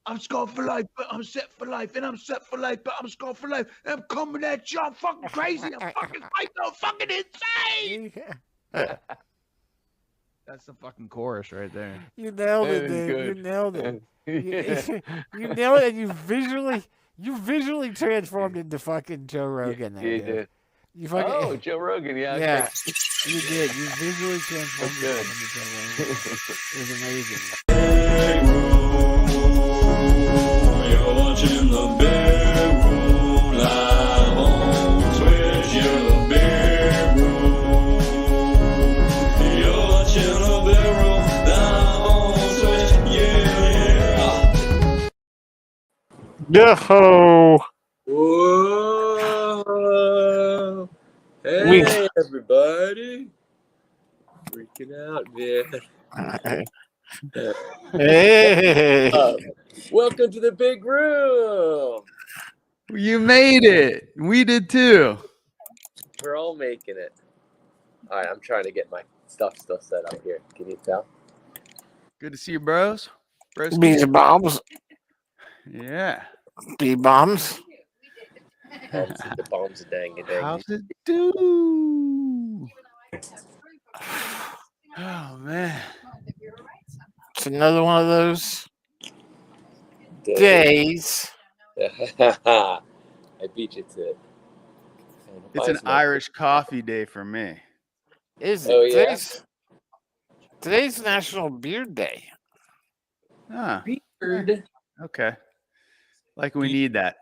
I'm scarred for life, but I'm set for life, and I'm set for life, but I'm scarred for life. And I'm coming at you. I'm fucking crazy. I'm fucking psycho, fucking insane. That's the fucking chorus right there. You nailed it, That is dude. You good. nailed it. Yeah. You nailed it. And you visually transformed into fucking Joe Rogan there, You dude. did. You fucking, Oh, Joe Rogan. Yeah. yeah, you did. You visually transformed That's yourself into Joe Rogan. It was amazing. You're watching the BigRoom live on Twitch. You're the BigRoom. You're watching the BigRoom live on Twitch. Yeah. Yo. Whoa! Hey, everybody! Freaking out, man. Hey. Welcome to the big room. You made it. We did too. We're all making it. All right, I'm trying to get my stuff still set up here. Can you tell? Good to see you, bros. Bees and bombs. Yeah. Bee bombs. The bombs are dang it, dang. How's it do? Oh man. It's another one of those days. I beat you to it. It's an Irish coffee day for me. Is it? Oh, yeah? Today's National Beard Day. Ah, Beard. okay. Like we need that.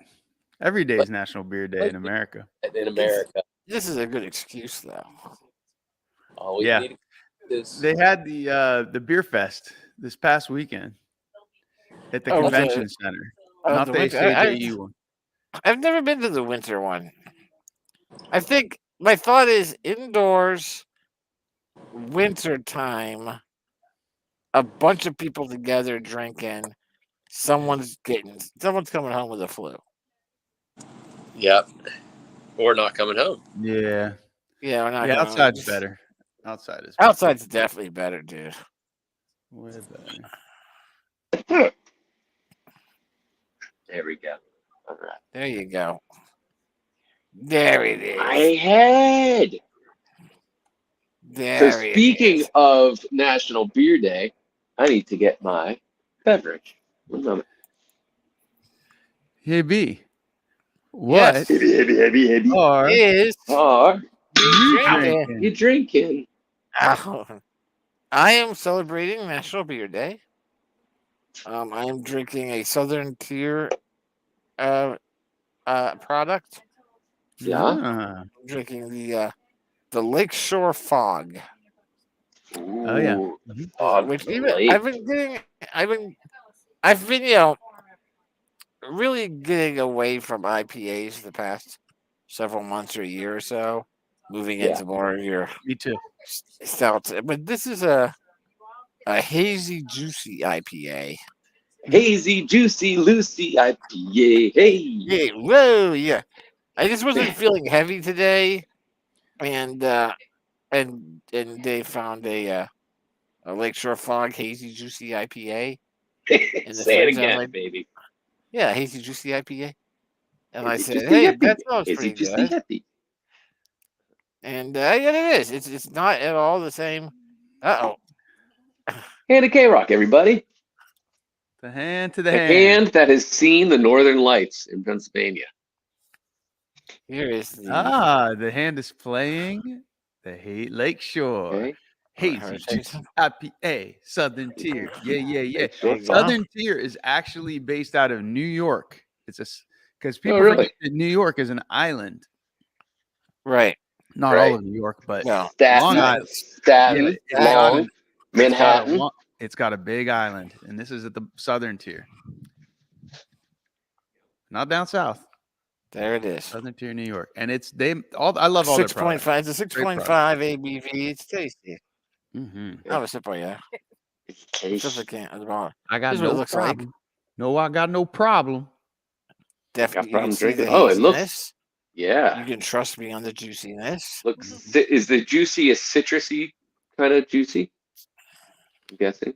Every day is National Beer Day in America. In America. This is a good excuse, though. All we Yeah. need is They had the beer fest this past weekend at the Oh, convention center. Not the the winter- ACJE one. I've never been to the winter one. I think my thought is indoors, winter time, a bunch of people together drinking. Someone's coming home with a flu. Yep. Or not coming home. Yeah. Yeah, we're not. Yeah, going outside's home. better. Outside is Outside's definitely better, dude. way better. There we go. All right. There you go. There it is. My head. There So it speaking is. of National Beer Day, I need to get my beverage. One moment. Hey B. Yes. What Heavy. are Is Are you drinking? drinking? you drinking? I am celebrating National Beer Day. I am drinking a Southern Tier product. Yeah. Ah. I'm drinking the Lakeshore Fog, Oh, yeah. Ooh, Mhm. fog which from the even lake. I've been really getting away from IPAs the past several months or a year or so, moving Yeah. into more of your Me too. stouts. But this is a hazy, juicy IPA. Hazy, juicy, Lucy IPA. Hey. Yeah, whoa, yeah. I just wasn't feeling heavy today, and they found a Lakeshore Fog hazy, juicy IPA. In the Say it fridge, I'm again, like, baby. yeah, hazy, juicy IPA. And I Hazy, said, juicy, hey, happy. that sounds Hazy, pretty juicy, good. happy. And yeah, it is. It's not at all the same. Uh-oh. Hand to K-Rock, everybody. The hand to the The hand. hand that has seen the Northern Lights in Pennsylvania. Here is the The hand is playing the Lakeshore. Okay. Hazy Heritage. juicy IPA, Southern Tier. Yeah. Lakeshore Fog. Southern Tier is actually based out of New York. It's because people really? forget that New York is an island. right. Not Right. all of New York, but No. Long Island. Staten, it's got Long, a- Manhattan. It's got a big island, and this is at the Southern Tier. Not down south. There it is. Southern Tier, New York, and it's I love all their products. 6.5. It's a 6.5 ABV. It's tasty. Mm-hmm. Have a sip, yeah. It's It's just a tasty. can at the bottom. I got This is what it no looks like. problem. No, I got no problem. Definitely, you can problem see the drinking. Oh, it looks. haziness. Yeah. You can trust me on the juiciness. Looks. Is the juicy a citrusy kind of juicy? I'm guessing.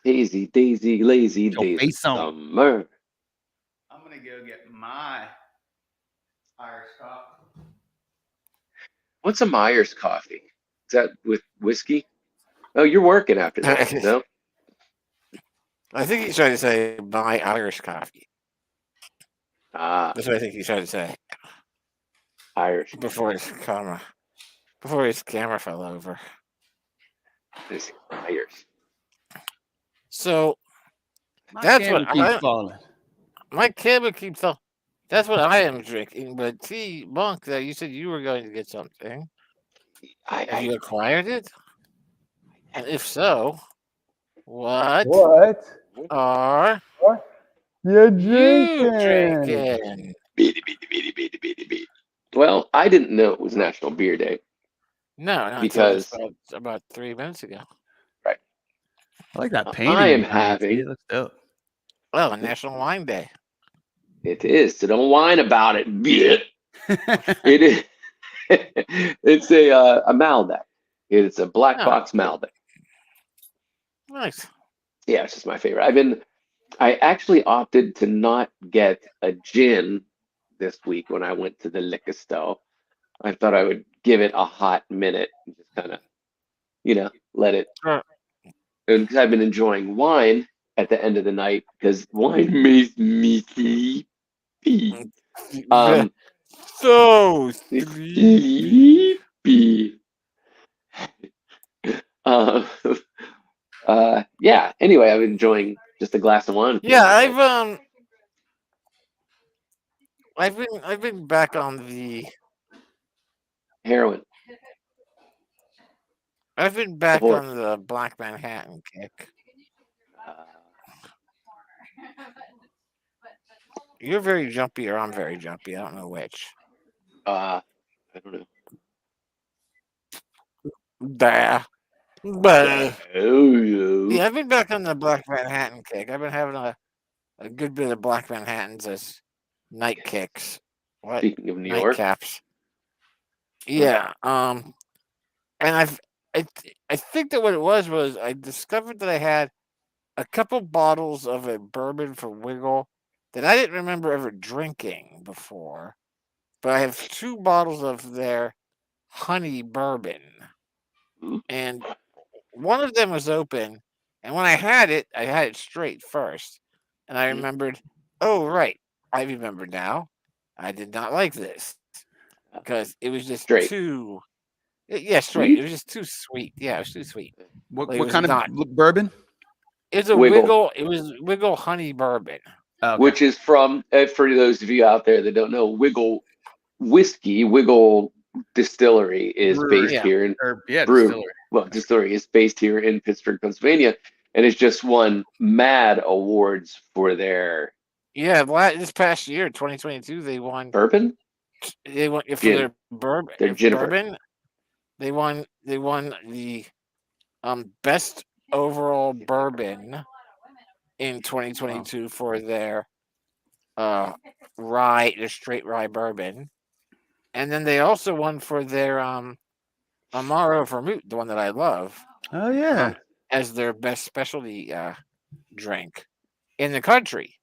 Daisy, Daisy, lazy, Your Daisy, face on. summer. I'm gonna go get my Irish coffee. What's a Myers coffee? Is that with whiskey? Oh, you're working after this, no? I think he's trying to say my Irish coffee. Ah, That's what I think he's trying to say Irish. before his camera fell over. This Myers. So My That's camera what keeps I- falling. my camera keeps on. That's what I am drinking. But see, Monk, you said you were going to get something. Have you acquired it? And if so, what are You're you drinking. drinking? Beady, beady, beady, beady, beady, beady. Well, I didn't know it was National Beer Day. No, not Because- until about 3 minutes ago. I like that painting. I am behind you, having- It looks dope. Oh, National Wine Day. It is. So don't whine about it. It is. It's a Malbec. It's a black Oh. box Malbec. Nice. Yeah, it's just my favorite. I actually opted to not get a gin this week when I went to the liquor store. I thought I would give it a hot minute and just kind of, let it. Sure. And because I've been enjoying wine at the end of the night because wine makes me sleepy. So sleepy. Sleepy. Yeah. Anyway, I've been enjoying just a glass of wine. Yeah, I've been back on the Heroin. I've been back Boy. on the Black Manhattan kick. You're very jumpy or I'm very jumpy. I don't know which. I don't know. Bah. Oh, Yeah, I've been back on the Black Manhattan kick. I've been having a good bit of Black Manhattans as night kicks. What? Speaking of New York, Nightcaps. Yeah. And I think that what it was I discovered that I had a couple bottles of a bourbon from Wiggle that I didn't remember ever drinking before. But I have 2 bottles of their honey bourbon. And one of them was open. And when I had it straight first. And I remembered, oh, right. I remember now. I did not like this. Because it was just Straight. too... Yeah, straight. Sweet? It was just too sweet. Yeah, it was too sweet. What, Like, it what was kind not- of bourbon? It's a Wiggle. Wiggle. It was Wiggle honey bourbon. Okay. which is from, for those of you out there that don't know, Wiggle Whiskey, Wiggle Distillery is Brewery. based here in distillery. Distillery is based here in Pittsburgh, Pennsylvania, and it's just won mad awards for their Yeah, this past year, 2022, they won. bourbon. They won for Gin. their bourbon. Their Jennifer. Bourbon. They won the best overall bourbon in 2022 for their rye, their straight rye bourbon, and then they also won for their Amaro Vermouth, the one that I love, Oh yeah. as their best specialty drink in the country,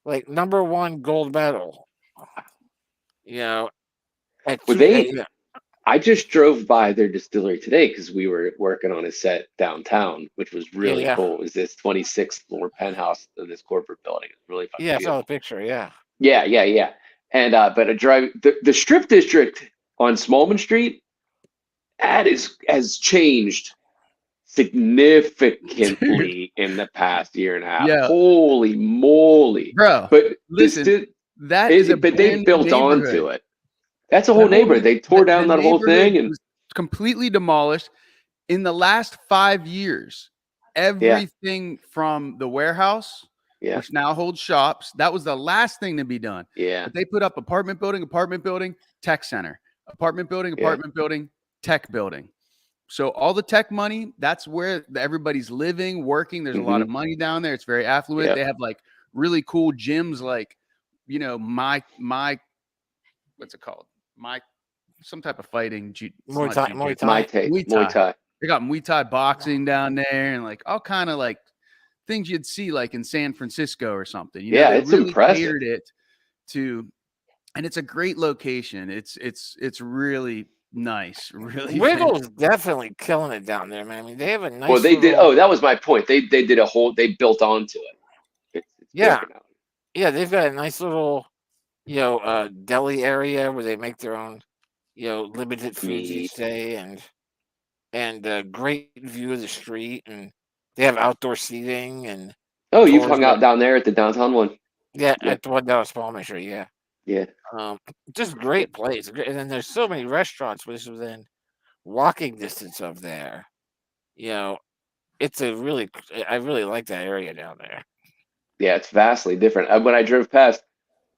like #1 gold medal. At Were two- they- yeah. I just drove by their distillery today because we were working on a set downtown, which was really Yeah. cool. It was this 26th floor penthouse of this corporate building. It's really fucking Yeah, I beautiful. saw the picture. Yeah. Yeah. And but the strip district on Smallman Street, that has changed significantly in the past year and a half. Yeah. Holy moly! Bro, But listen, that is a but they brand built new onto neighborhood. it. That's a whole The neighborhood. They tore down the that whole thing neighborhood and was completely demolished. In the last 5 years, everything from the warehouse Yeah. which now holds shops. That was the last thing to be done. Yeah. But they put up apartment building, tech center, apartment building, tech building. So all the tech money, that's where everybody's living, working. There's a lot of money down there. It's very affluent. Yep. They have like really cool gyms, like, you know, my what's it called? Some type of fighting. Muay Thai. Muay Thai. They got Muay Thai boxing down there and like all kind of like things you'd see like in San Francisco or something. You know, they it's really impressive. catered it to, and it's a great location. It's really nice. Really, Wiggles definitely killing it down there, man. I mean, they have a nice. Well, they did. little- Oh, that was my point. They did a whole. They built onto it. It's Yeah. broken out. Yeah, they've got a nice little, deli area where they make their own, limited foods each day, and a great view of the street, and they have outdoor seating and. Oh, you've hung out down there at the downtown one. Yeah, at the one down at Smallman Street. Yeah. Yeah. Just great place, and then there's so many restaurants which is within walking distance of there. It's I really like that area down there. Yeah, it's vastly different. When I drove past,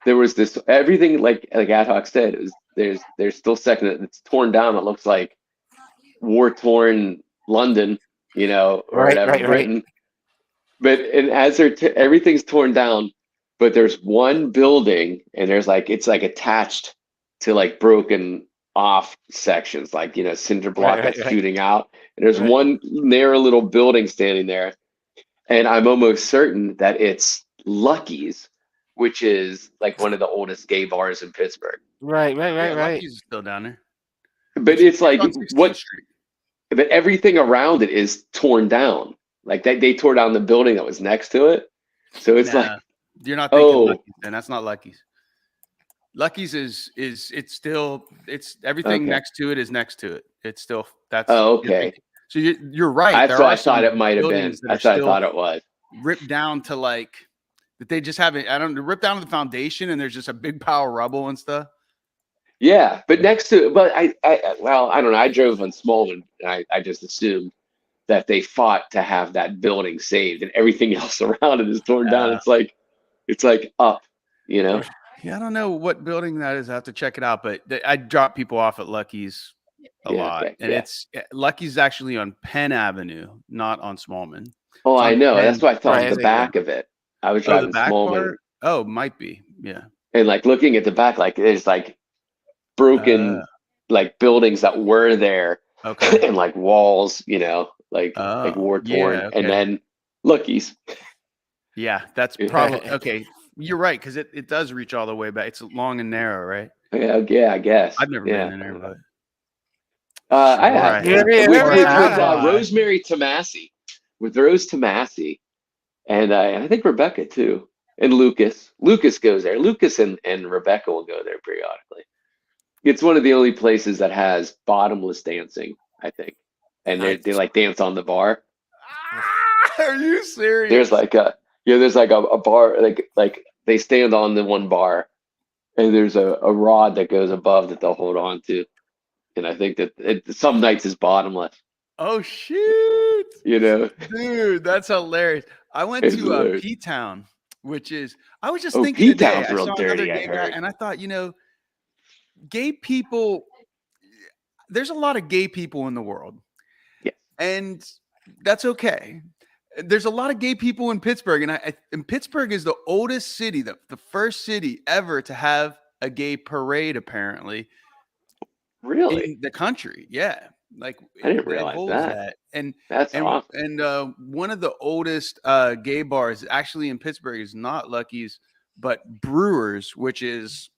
there was this everything like Ad Hoc said. There's still second. It's torn down. It looks like war-torn London, or whatever Britain. But and as everything's torn down, but there's one building, and it's like attached to like broken off sections, like cinder block that's shooting out. And there's one narrow little building standing there. And I'm almost certain that it's Lucky's, which is like one of the oldest gay bars in Pittsburgh. Right. Lucky's is still down there. But it's like on 16th Street. But everything around it is torn down. Like they tore down the building that was next to it. So it's like you're not thinking Lucky's, then that's not Lucky's. Lucky's is everything next to it is next to it. It's still that's okay. So you're right. I thought it might have been. I thought it was ripped down to like that. They just haven't. Ripped down to the foundation, and there's just a big pile of rubble and stuff. Yeah, but next to it, but I don't know. I drove on Smallman, and I just assumed that they fought to have that building saved, and everything else around it is torn down. It's like up, Yeah, I don't know what building that is. I have to check it out. But I drop people off at Lucky's a lot, and it's Lucky's actually on Penn Avenue, not on Smallman. Oh, I know. That's what I thought. The back of it. I was driving Smallman. Oh, might be. Yeah. And like looking at the back, like there's like broken like buildings that were there, and like walls, like war torn, and then Lucky's. Yeah, that's probably okay. You're right, because it does reach all the way back. It's long and narrow, right? Yeah, I guess. I've never been in there, but I have. With Rosemary Tomasi, with Rose Tomasi, and I think Rebecca too, and Lucas. Lucas goes there. Lucas and Rebecca will go there periodically. It's one of the only places that has bottomless dancing, I think, and they like dance on the bar. Are you serious? There's like a bar, like they stand on the one bar, and there's a rod that goes above that they'll hold on to, and I think that some nights is bottomless. Oh shoot! Dude, that's hilarious. I went to P-Town, which is I was just thinking P-Town's real dirty, I heard. And I thought, gay people. There's a lot of gay people in the world, and that's okay. There's a lot of gay people in Pittsburgh, and Pittsburgh is the oldest city, the first city ever to have a gay parade, apparently. Really? In the country, yeah. Like I didn't realize that. And that's awesome. And one of the oldest gay bars actually in Pittsburgh is not Lucky's, but Brewers, which is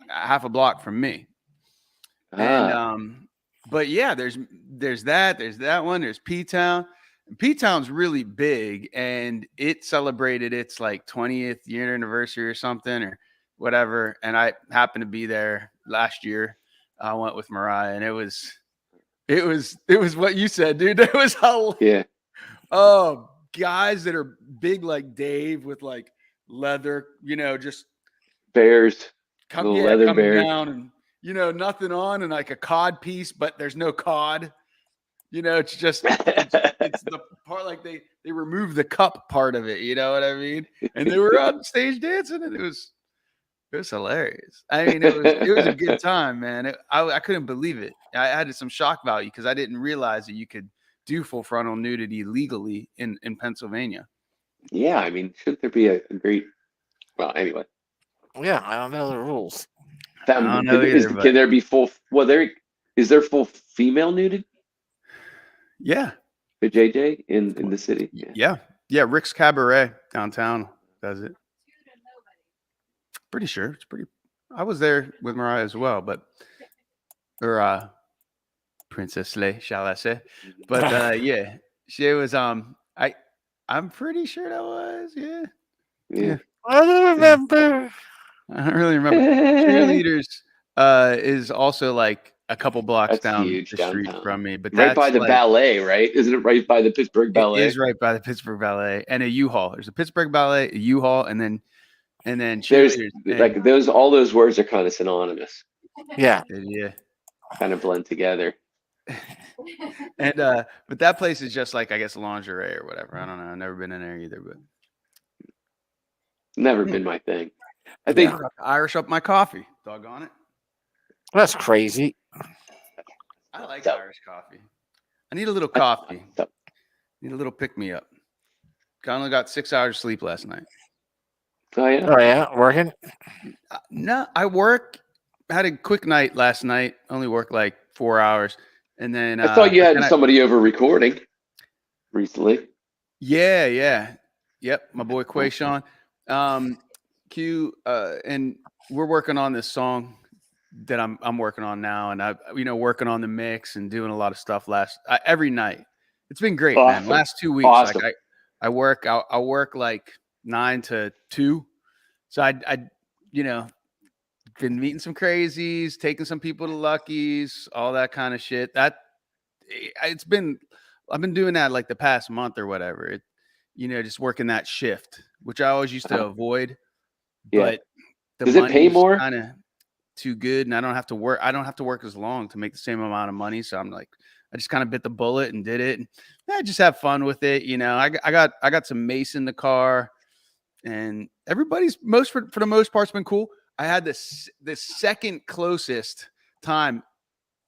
half a block from me. And but yeah, there's that one. There's P-Town. P-Town's really big, and it celebrated its like 20th year anniversary or something or whatever. And I happened to be there last year. I went with Mariah, and it was what you said, dude. It was yeah. Oh, guys that are big like Dave with like leather, just bears, leather coming bears down, and nothing on, and like a cod piece, but there's no cod. You know, it's just it's the part like they removed the cup part of it. You know what I mean? And they were on stage dancing, and it was hilarious. I mean, it was a good time, man. I couldn't believe it. I added some shock value because I didn't realize that you could do full frontal nudity legally in Pennsylvania. Yeah, I mean, shouldn't there be a great? Well, anyway, Yeah, I don't know the rules. I don't know either, but can there be full? Well, is there full female nudity yeah, at JJ in the city? yeah. Rick's Cabaret downtown does it. Pretty sure it's pretty. I was there with Mariah as well, or Princess Slay, shall I say? But yeah, she was. I'm pretty sure that was. Yeah. I don't remember. I don't really remember. Cheerleaders is also like a couple blocks That's down huge the street downtown. from me, but Right that's by the like, ballet, right? Isn't it right by the Pittsburgh Ballet? It is right by the Pittsburgh Ballet and a U-Haul. There's a Pittsburgh Ballet, a U-Haul, and then There's cheerleaders. like all those words are kind of synonymous, Yeah. Yeah. kind of blend together. And but that place is just like, I guess, lingerie or whatever. I don't know. I've never been in there either, but Never been my thing. I think Irish up my coffee. Doggone it. That's crazy. I like So- Irish coffee. I need a little coffee. so- Need a little pick me up. I only got 6 hours sleep last night. Oh yeah. Oh yeah, working. No, I had a quick night last night. Only worked like 4 hours, and then I thought you but had then somebody over recording recently. Yeah. Yep, my boy Quayshawn. Q and we're working on this song that I'm working on now, and I working on the mix and doing a lot of stuff every night. It's been great, man. Awesome. Last 2 weeks, Awesome. like I'll work like 9 to 2. So I been meeting some crazies, taking some people to Lucky's, all that kind of shit. I've been doing that like the past month or whatever. Just working that shift, which I always used to avoid. Yeah. But the Does it pay more? Kind of too good, and I don't have to work. I don't have to work as long to make the same amount of money. So I'm like, I just kind of bit the bullet and did it. And I just have fun with it. I got some mace in the car, and everybody's for the most part's been cool. I had the second closest time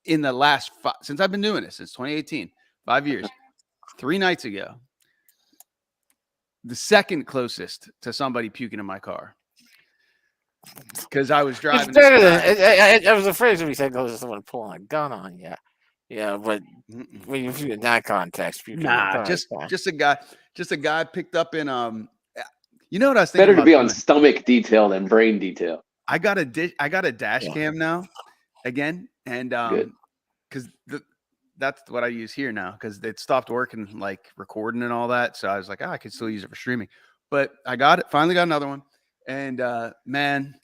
in the last since I've been doing this since 2018, 5 years, 3 nights ago. The second closest to somebody puking in my car. Because I was driving. It's better than I was afraid somebody said, "Goes someone pulling a gun on you." Yeah, but when you're in that context, just a guy picked up in You know what I was thinking? Better to about be on doing? stomach detail than brain detail. I got a dash cam now, again, and because that's what I use here now because it stopped working like recording and all that. So I was like, I could still use it for streaming. But I finally got another one, and man,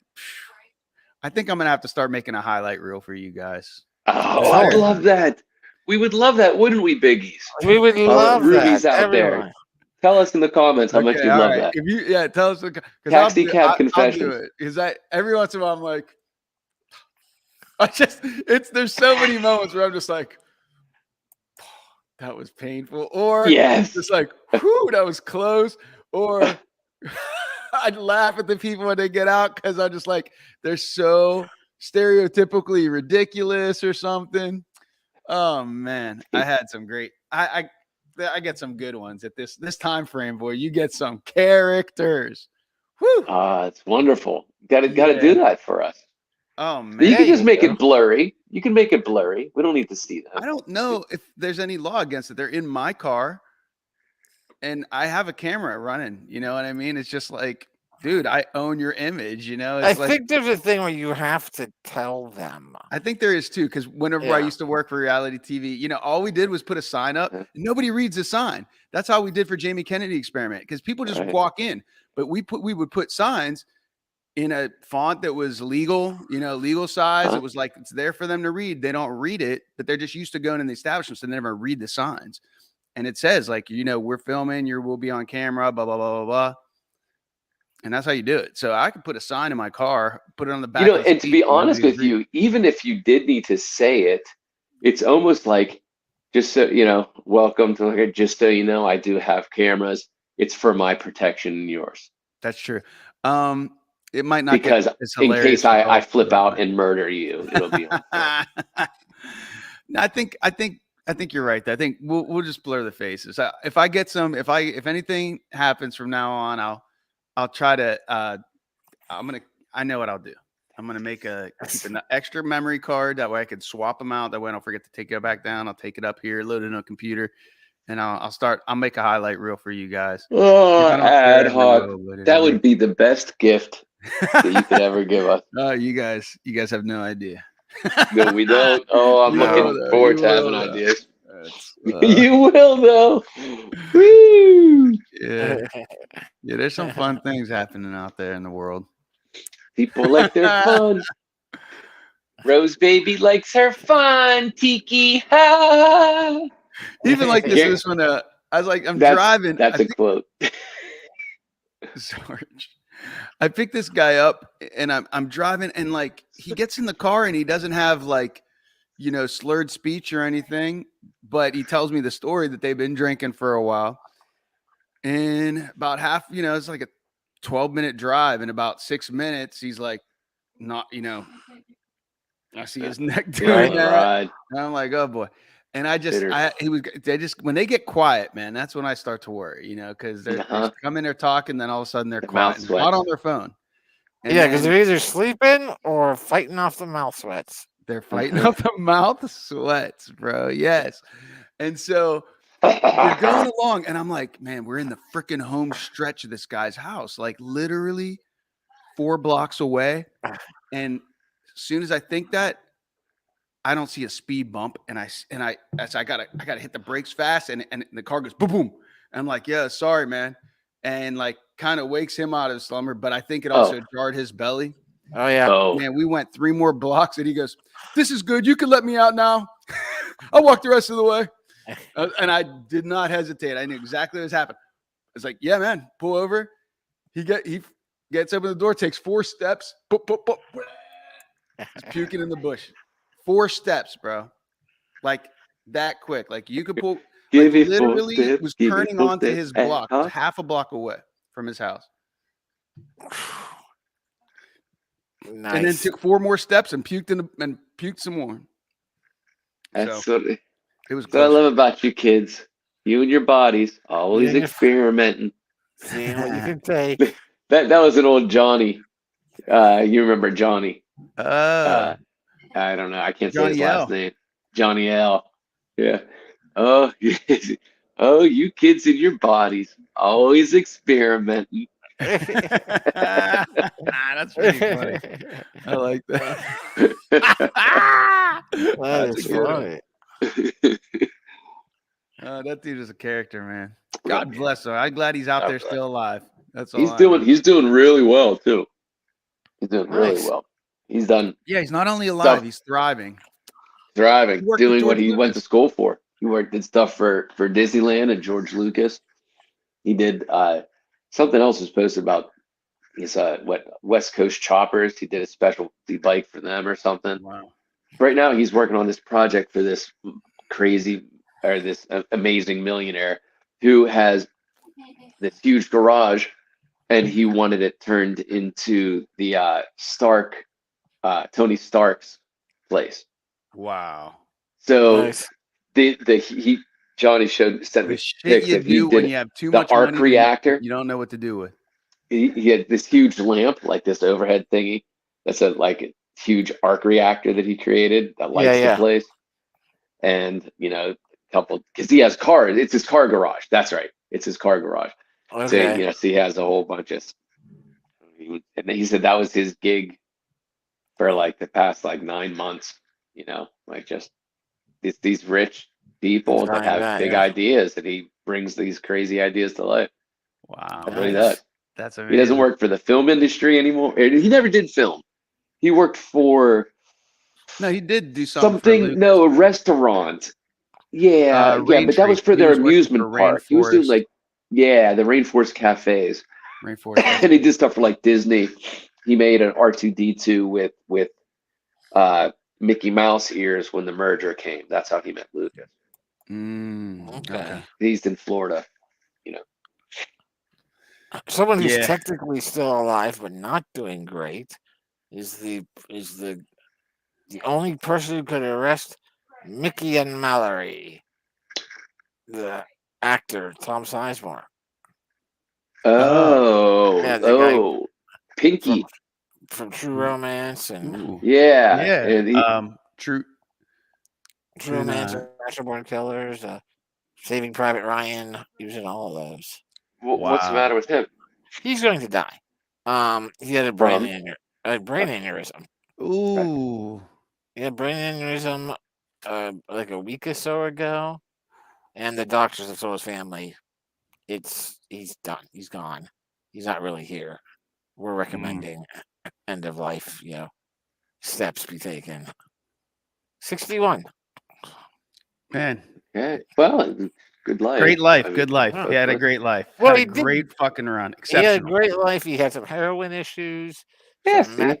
I think I'm gonna have to start making a highlight reel for you guys. Oh, I love that. We would love that, wouldn't we, Biggies? We would love Rubies that. out there. Tell us in the comments how much you love that. If tell us. Taxi cab confessions. Because every once in a while I'm like, there's so many moments where I'm just like, that was painful, or yes, just like, whew, that was close, or I'd laugh at the people when they get out because I'm just like, they're so stereotypically ridiculous or something. Oh man, I had some great. I get some good ones at this time frame, boy. You get some characters. Woo! It's wonderful. Got to do that for us. Oh man, you can just make it blurry. You can make it blurry. We don't need to see that. I don't know if there's any law against it. They're in my car, and I have a camera running. You know what I mean? It's just like, dude, I own your image. I think there's a thing where you have to tell them. I think there is too, because whenever I used to work for reality TV, all we did was put a sign up. And nobody reads the sign. That's how we did for Jamie Kennedy Experiment, because people just walk in. But we would put signs in a font that was legal, legal size. It was like it's there for them to read. They don't read it, but they're just used to going in the establishment, so they never read the signs. And it says like, we're filming. We'll be on camera. Blah blah blah blah blah. And that's how you do it. So I could put a sign in my car, put it on the back. And to be honest with you, even if you did need to say it, it's almost like Just so you know, welcome to like. Just so you know, I do have cameras. It's for my protection and yours. That's true. It might not get Because as in hilarious case for I all flip four, out and murder you, it'll be on film. No, I think you're right. I think we'll just blur the faces. If I get some, if anything happens from now on, I'll try to. I know what I'll do. I'm gonna keep an extra memory card that way I can swap them out. That way I don't forget to take it back down. I'll take it up here, load it in a computer, and I'll make a highlight reel for you guys. Oh, If I don't share ad every hoc. row, but That it'll would be the best gift that you could ever give us. Oh, you guys have no idea. No, we don't. Oh, I'm You looking will, though. forward You to having will, though. ideas. That's, You will, though. Woo! yeah, there's some fun things happening out there in the world. People like their fun. Rose baby likes her fun. Tiki ha. Even like Here- this one. I was like, I'm That's driving. that's I a quote. Sarge. I picked this guy up and I'm driving and like he gets in the car and he doesn't have like, slurred speech or anything, but he tells me the story that they've been drinking for a while. And about half, it's like a 12-minute drive. In about 6 minutes, he's like, not, I see his neck doing Right. that. And I'm like, oh boy. And Bitter. when they get quiet, man, that's when I start to worry, because they're come in there talking, then all of a sudden they're The quiet, mouth and sweat. not on their phone. And Yeah, because then they're either sleeping or fighting off the mouth sweats. they're fighting off the mouth sweats, bro. Yes. And so we're going along, and I'm like, man, we're in the freaking home stretch of this guy's house, like literally 4 blocks away. And as soon as I think that, I don't see a speed bump, and I gotta hit the brakes fast, and the car goes boom, boom. And I'm like, yeah, sorry, man, and like kind of wakes him out of slumber, but I think it also jarred his belly. Oh yeah. Oh, Man, we went 3 more blocks, and he goes, "This is good. You can let me out now. I'll walk the rest of the way." And I did not hesitate. I knew exactly what was happening. It's like, yeah, man, pull over. He gets open the door, takes 4 steps, boop, boop, boop. He's puking in the bush. 4 steps, bro. Like that quick. Like you could pull. give Like me 4 literally steps, was give me turning 4 onto steps, his block, ad hoc. half a block away from his house. Nice. And then took 4 more steps and puked some more. That's So what, it was that's what I close. love about you kids. You and your bodies, always You and your- experimenting. Seeing what you can take. That was an old Johnny. You remember Johnny? I don't know. I can't say his Johnny last L. name. Johnny L. Yeah. Oh, yes. Oh, you kids in your bodies, always experimenting. That's pretty funny. I like that. That That's is a good one. funny. That dude is a character, man. God bless him. I'm glad he's out there still alive. That's all. He's doing really well too. He's doing really Nice. well. He's done Yeah, he's not only alive, Stuff. he's thriving. thriving, He worked with doing what George he went Lucas. to school for. He did stuff for Disneyland and George Lucas. He did something else was posted about his West Coast Choppers. He did a specialty bike for them or something. Wow. Right now he's working on this project for this amazing millionaire who has this huge garage, and he wanted it turned into the Tony Stark's place. Wow. So Nice. Johnny sent The me shit pics you that he do when did. you have too The much arc money, reactor. you don't know what to do with. He had this huge lamp, like this overhead thingy. That's a huge arc reactor that he created that lights Yeah. the place. And because he has cars, it's his car garage. That's right, it's his car garage. Okay. So he has a whole bunch of. And he said that was his gig for the past 9 months. Just these rich people that have big ideas, and he brings these crazy ideas to life. Wow. That's what he does. That's amazing. He doesn't work for the film industry anymore. He never did film. He worked for No, he did do something. For Lucas. No, a restaurant. Yeah, but that was for their amusement park. He was doing the Rainforest cafes. Rainforest. And he did stuff for Disney. He made an R2-D2 with Mickey Mouse ears when the merger came. That's how he met Lucas. Okay. He's in Florida. Someone who's Yeah. technically still alive but not doing great is the only person who could arrest Mickey and Mallory, the actor Tom Sizemore. Oh, Yeah, the guy Pinky. from True Romance and Ooh. Yeah. Yeah. And he, True. True Romance, Natural Born Killers, Saving Private Ryan. He was in all of those. what's the Wow. matter with him? He's going to die. He had a brain aneurysm. Ooh. He had brain aneurysm like a week or so ago, and the doctors have told his family he's done. He's gone. He's not really here. We're recommending end of life, steps be taken. 61. Man. Okay. Well, good life. Great life. I mean, Good life. He had a great life. Well, Had a he did- great fucking run. He had a Exceptional. great life. He had some heroin issues, Yeah, some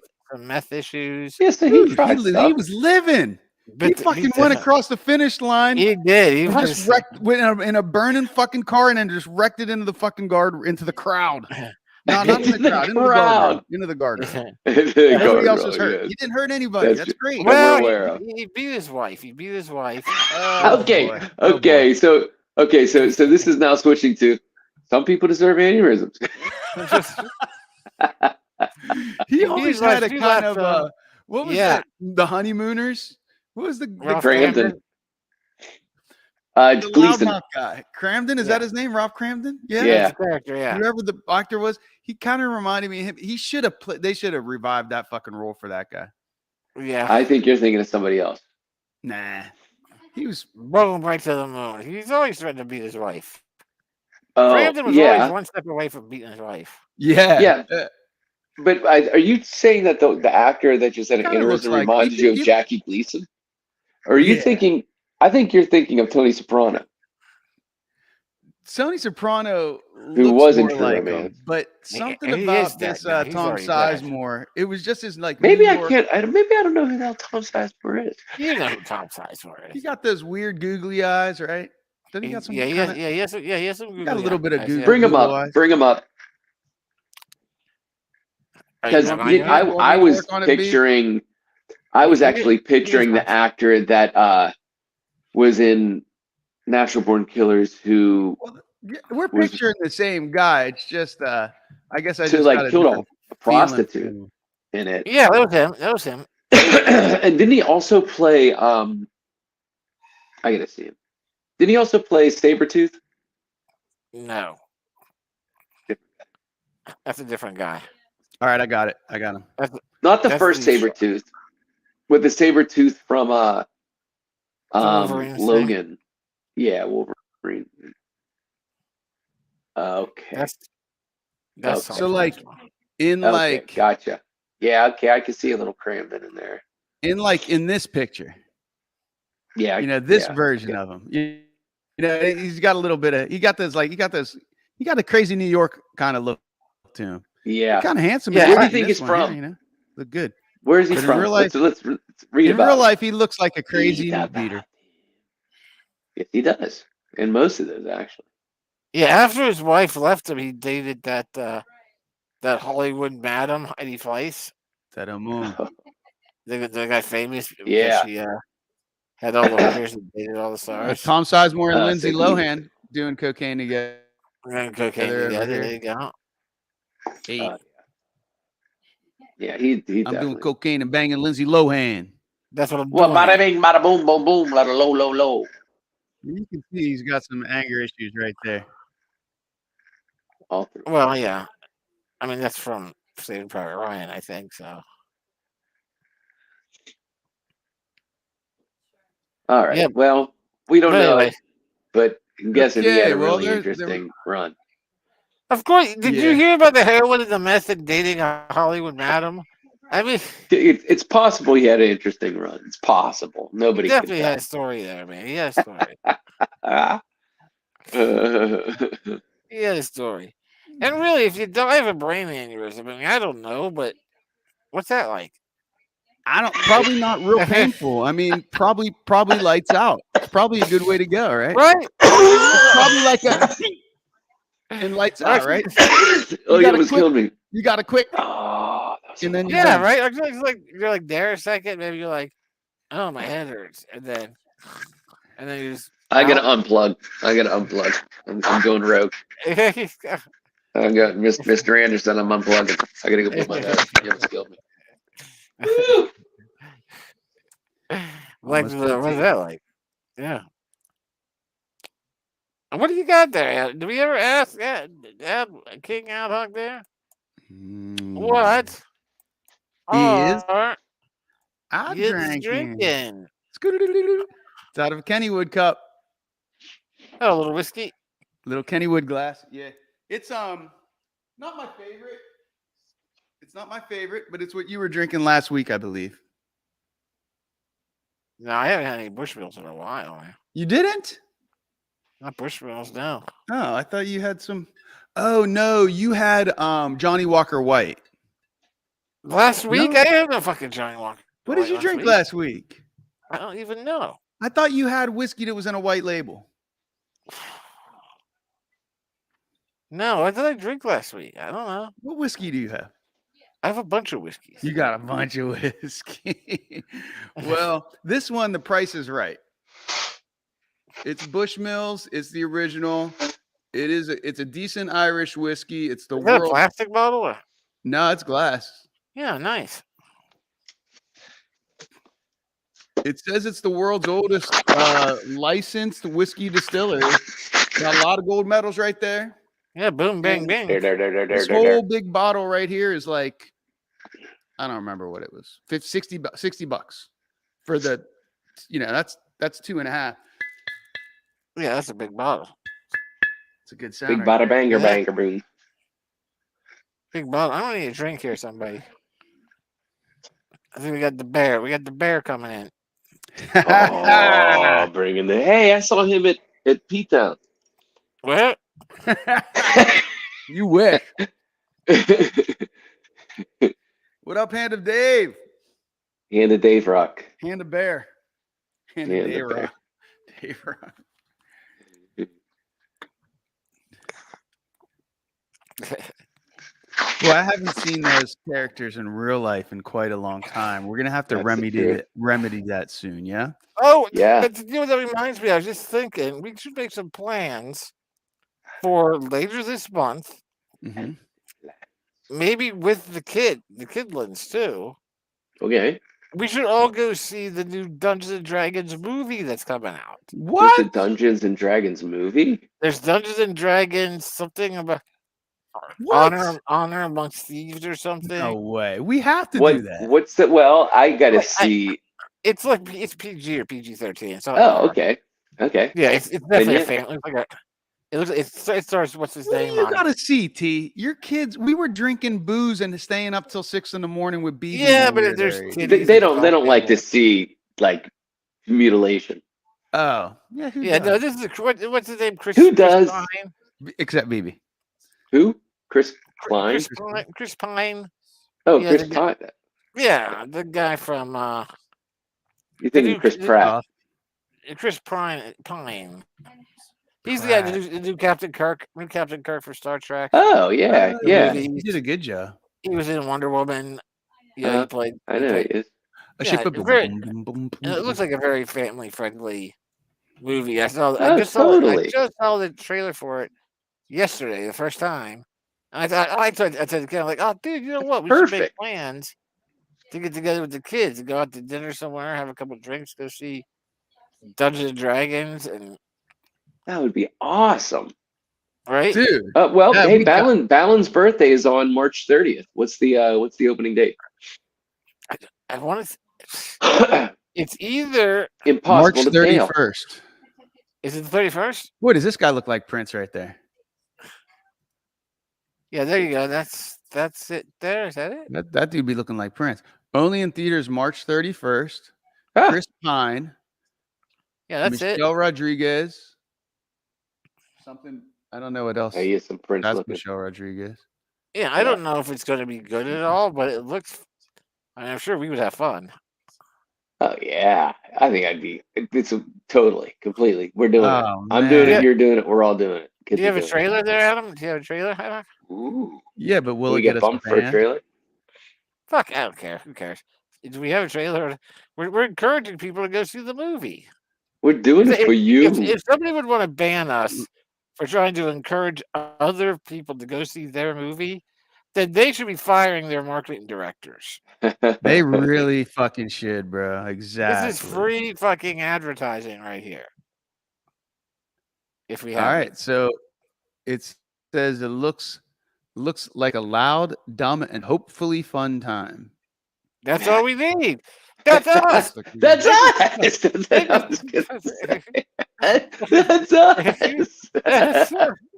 meth issues. Yeah, so he Dude, tried he stuff. was living. He But fucking went across the finish line. He did. He and was just wrecked went in a burning fucking car and then just wrecked it into the fucking into the crowd. No, not in the crowd. Into the guardrail. Into the guardrail. Nobody else was hurt. He didn't hurt anybody. That's great. Well, we're aware of. He beat his wife. Oh, Okay. boy. Oh, Okay. So this is now switching to some people deserve aneurysms. He always had a kind of what was yeah. that? The Honeymooners. What was the Ralph Cramden. The Gleason. loudmouth guy? Cramden, is Yeah. that his name? Ralph Cramden? Yeah. Yeah. The character, yeah. Whoever the actor was, he kind of reminded me of him. He should have played. They should have revived that fucking role for that guy. Yeah. I think you're thinking of somebody else. Nah, he was. Rolling right to the moon. He's always threatened to beat his wife. Oh, Cramden was yeah. always one step away from beating his wife. Yeah. Yeah. But are you saying that the actor that just had an Kinda looks aneurysm like- reminded you of you- Jackie Gleason? Or are you Yeah. thinking? I think you're thinking of Tony Soprano. Sonny Soprano Who looks was in more True like Romance. him, but something he is about dead this now. He's Tom already dead. Sizemore, it was just his like. Maybe New I York- can't. Maybe I don't know who the hell Tom Sizemore is. You know who Tom Sizemore He is. got those weird googly eyes, right? Doesn't he got some? Yeah, he kinda- has some got a googly little bit of eyes, Google. yeah. Bring him Google up. eyes. Bring him up. Are you Because on it? I was work on it, B? picturing. I was actually picturing the actor that was in Natural Born Killers who Yeah, we're was- picturing the same guy. It's just, I guess I to just like got a killed different a feeling prostitute to him. in it. Yeah, that was him. And didn't he also play I gotta see him. Didn't he also play Sabretooth? No. That's a different guy. All right, I got it. I got him. Not the That's first the- Sabretooth. With the Sabretooth from Wolverine thing? Logan. Yeah, Wolverine. Okay. That's Okay. Tom So, like, Sizemore. In Okay, like, gotcha. Yeah, okay, I can see a little Cramden in there. in this picture, Yeah, this yeah, version of him. He's got a little bit of. He got a crazy New York kind of look to him. yeah. Kind of handsome. Yeah, as where do fuck you in think this he's one, from? Look good. Where is he But in from? real life- let's read In about real him. life, he looks like a crazy Read beater. about him. Yes, he does. In most of those, actually. Yeah, after his wife left him, he dated that Hollywood madam, Heidi Fleiss. That moon. The guy famous. because Yeah. She had all the hookers and dated all the stars. Tom Sizemore and Uh, Lindsay so he- Lohan doing cocaine together. And cocaine Together over together. here. There you go. Hey, Yeah, he I'm doing definitely. cocaine and banging Lindsay Lohan. That's what I'm Well, doing. bada bing, bada boom, boom, boom, bada low, low, low. You can see he's got some anger issues right there. All through. Well, yeah. I mean, that's from Saving Private Ryan, I think. So All right. Yeah. Well, we don't But know anyway. it, but I'm guessing he had Okay, a well, really there- interesting run. of course, did you Yeah. hear about the heroin and the meth and dating a Hollywood madam? I mean, It's possible he had an interesting run. It's possible. he Nobody can definitely had a story there, man. He had a story. tell. He had a story. And really, if you die of a brain aneurysm, I mean, I don't know, but what's that like? I don't. Probably not real painful. I mean, probably lights out. probably a good way to go, right? Right? It's probably like a and lights out, right? Oh, you gotta almost quit. killed me. You got a quick, Oh, that was and then you're Yeah, done. right. It's like you're like there a second, maybe you're like, oh, my head hurts, and then you just. I gotta unplug. I'm going rogue. I got Mr. Anderson. I'm unplugging. I gotta go put my head. You almost killed me. Woo! Like, Almost what's PT. that like? Yeah. And what do you got there? Do we ever ask King Out Hog there? What? Is Are I you drinking? drinking? It's out of a Kennywood cup, Oh, a little whiskey. little Kennywood glass. Yeah, it's not my favorite. It's not my favorite, but it's what you were drinking last week, I believe. No, I haven't had any Bushmills in a while. Man. You didn't? Not Bushmills, no. Oh, I thought you had some. Oh no, you had Johnny Walker White. Last week, No. I had no fucking Johnny Walker. What did you drink last week? I don't even know. I thought you had whiskey that was in a white label. No, what did I drink last week? I don't know. What whiskey do you have? I have a bunch of whiskeys. You got a bunch of whiskey. Well, this one, the price is right. It's Bushmills. It's the original. It's a decent Irish whiskey. It's the Is that a world. plastic bottle? Or? No, it's glass. Yeah, nice. It says it's the world's oldest licensed whiskey distillery. Got a lot of gold medals right there. Yeah, boom, bang, bang. This whole big bottle right here is like, I don't remember what it was. 60 bucks for the, that's 2.5. Yeah, that's a big bottle. It's a good sound. Big right bada there. banger Yeah. banger boom. Big bottle. I don't need a drink here, somebody. I think we got the bear. We got the bear coming in. Oh, bringing the. Hey, I saw him at P-Town. What? You wish. What up, Hand of Dave? And the Dave Rock. Hand of Bear. Hand Hand of of Dave Bear. Rock. Dave Rock. Well, I haven't seen those characters in real life in quite a long time. We're gonna have to That's the remedy that soon. Yeah. Oh, Yeah. But you know what that reminds me? I was just thinking we should make some plans for later this month. Mm-hmm. Maybe with the kidlings too. Okay. We should all go see the new Dungeons and Dragons movie that's coming out. There's What? a Dungeons and Dragons movie. There's Dungeons and Dragons, something about What? honor amongst thieves or something. No way. We have to do What? that. What's that? Well, I gotta Wait, see. It's like it's PG or PG-13. So Oh, okay. Okay. Yeah, it's definitely yeah. a family. It stars. What's his What do name you on it? gotta see, T? Your kids. We were drinking booze and staying up till 6 a.m. with BB. Yeah, when but we if were there's their age. titties They and don't like to stuff, see like mutilation. Oh, yeah. Who Yeah, does? no, this is what's his name? Chris. Who Chris does? Pine? Except BB. Who? Chris Klein? Chris Pine. Oh, yeah, Chris the Pine. Yeah, the guy from You thinking dude- Chris the- Pratt? Chris Pine. He's the guy that do Captain Kirk. Captain Kirk for Star Trek. Oh yeah, Oh, yeah. He did a good job. He was in Wonder Woman. Yeah, he played. I know he is. A Yeah, ship of very- boom, boom, boom, And it boom, looks boom. like a very family friendly movie. I Oh, just totally. saw the trailer for it yesterday, the first time. And I told the kid, I'm like, oh, dude, you know what? We should make Perfect. plans to get together with the kids and go out to dinner somewhere, have a couple of drinks, go see Dungeons and Dragons, and That would be awesome. right. Dude. Well, Yeah, hey, we got- Ballin's birthday is on March 30th. What's the opening date? I want to. It's either Impossible March to bail. 31st. is it the 31st? What does this guy look like? Prince right there. Yeah, there you go. That's it. There is that it? That dude be looking like Prince. Only in theaters March 31st. Ah. Chris Pine. Yeah, that's it. Michelle Rodriguez. Something. I don't know what else. Oh, he is some Prince That's looking. Michelle Rodriguez. Yeah, I don't know if it's going to be good at all, but it looks. I'm sure we would have fun. Oh yeah, I think I'd be. It's totally, completely. We're doing it. Oh I'm doing it. Yeah. man. You're doing it. We're all doing it. Do Kids you are have a doing trailer there, Adam? Do you have a trailer, Adam? it. Ooh, Yeah, but will we it get get us bumped for a banned? trailer? Fuck, I don't care. Who cares? Do we have a trailer? We're encouraging people to go see the movie. We're doing it for you. If somebody would want to ban us for trying to encourage other people to go see their movie, then they should be firing their marketing directors. They really fucking should, bro. Exactly. This is free fucking advertising right here. If we All have right, so it says it looks like a loud, dumb, and hopefully fun time. that's all we need. That's us. That's us. That's what I was gonna say. That's us. That's us.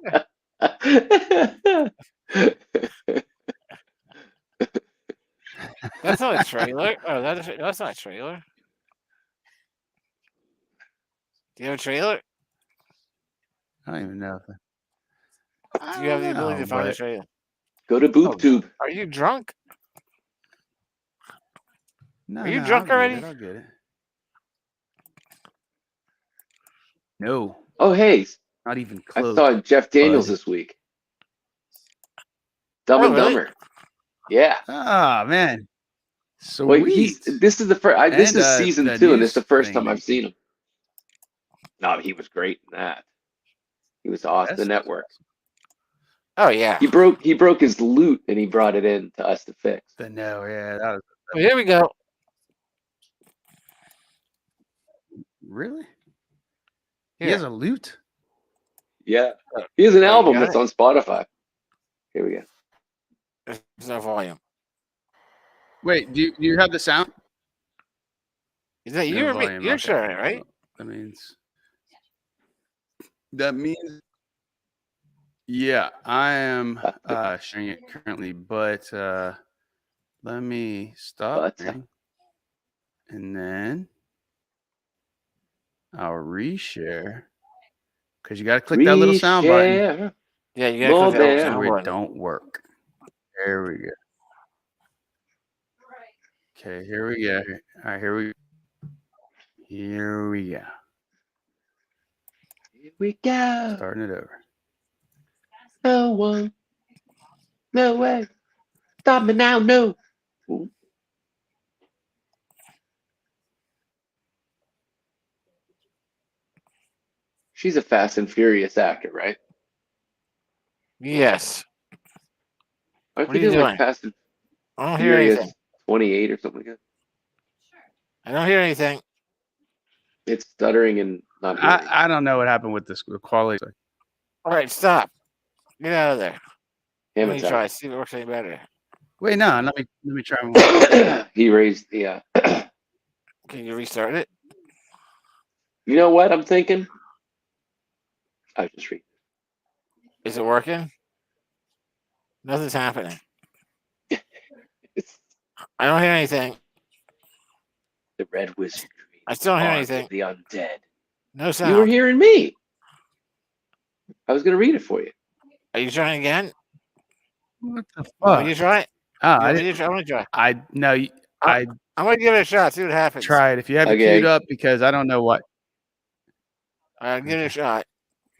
That's not a trailer. Oh, that's not a trailer. Do you have a trailer? I don't even know. Do you have the ability to find a trailer? Go to BoobTube. Are you drunk? No, Are you no, drunk I'll already? Get it, I'll get it. No, Oh, hey, not even I close. saw Jeff Daniels bud. this week. Dumb and really? Dumber. Yeah. Ah, man. Sweet. Well, this is the first. This And, is season the 2, and it's the news first thing. time I've seen him. No, he was great in that. He was off the That's- network. Oh yeah. He broke his lute and he brought it in to us to fix. The no, yeah, that was Well, here we go. really. He Here. has a lute. Yeah. He has an Oh, you album got that's on Spotify. Here we go. There's no volume. Wait, do you have the sound? Is that No you or me? volume, You're okay. sharing, right? That means yeah, I am sharing it currently, but let me stop sharing, and then I'll reshare because you got to click that little sound button. Reshare. Yeah, you gotta click that More little than- sound Where it button. don't work. There we go. Okay, here we go. All right, here we go. Here we go. Starting it over. No one. No way. Stop me now. No. Ooh. She's a Fast and Furious actor, right? Yes. Aren't What they are you doing like doing? Fast and I don't hear Furious anything. 28 or something like that? I don't hear anything. It's stuttering and not hearing. I don't know what happened with this quality. All right, stop. Get out of there. Him Let me try. See if it works any better. Wait, no, let me try one. He raised, yeah. Can you restart it? You know what I'm thinking? I just read. Is it working? Nothing's happening. It's I don't hear anything. the red wizardry. I still don't hear Arm anything. of the undead. No You were sound. hearing me. I was going to read it for you. Are you trying again? What the Will fuck? you try it? Oh, You I want me didn't. to try? I want to try. I no. I I'm gonna give it a shot. See what happens. tried. If you have it Okay. queued up, because I don't know what. All right, give it a shot.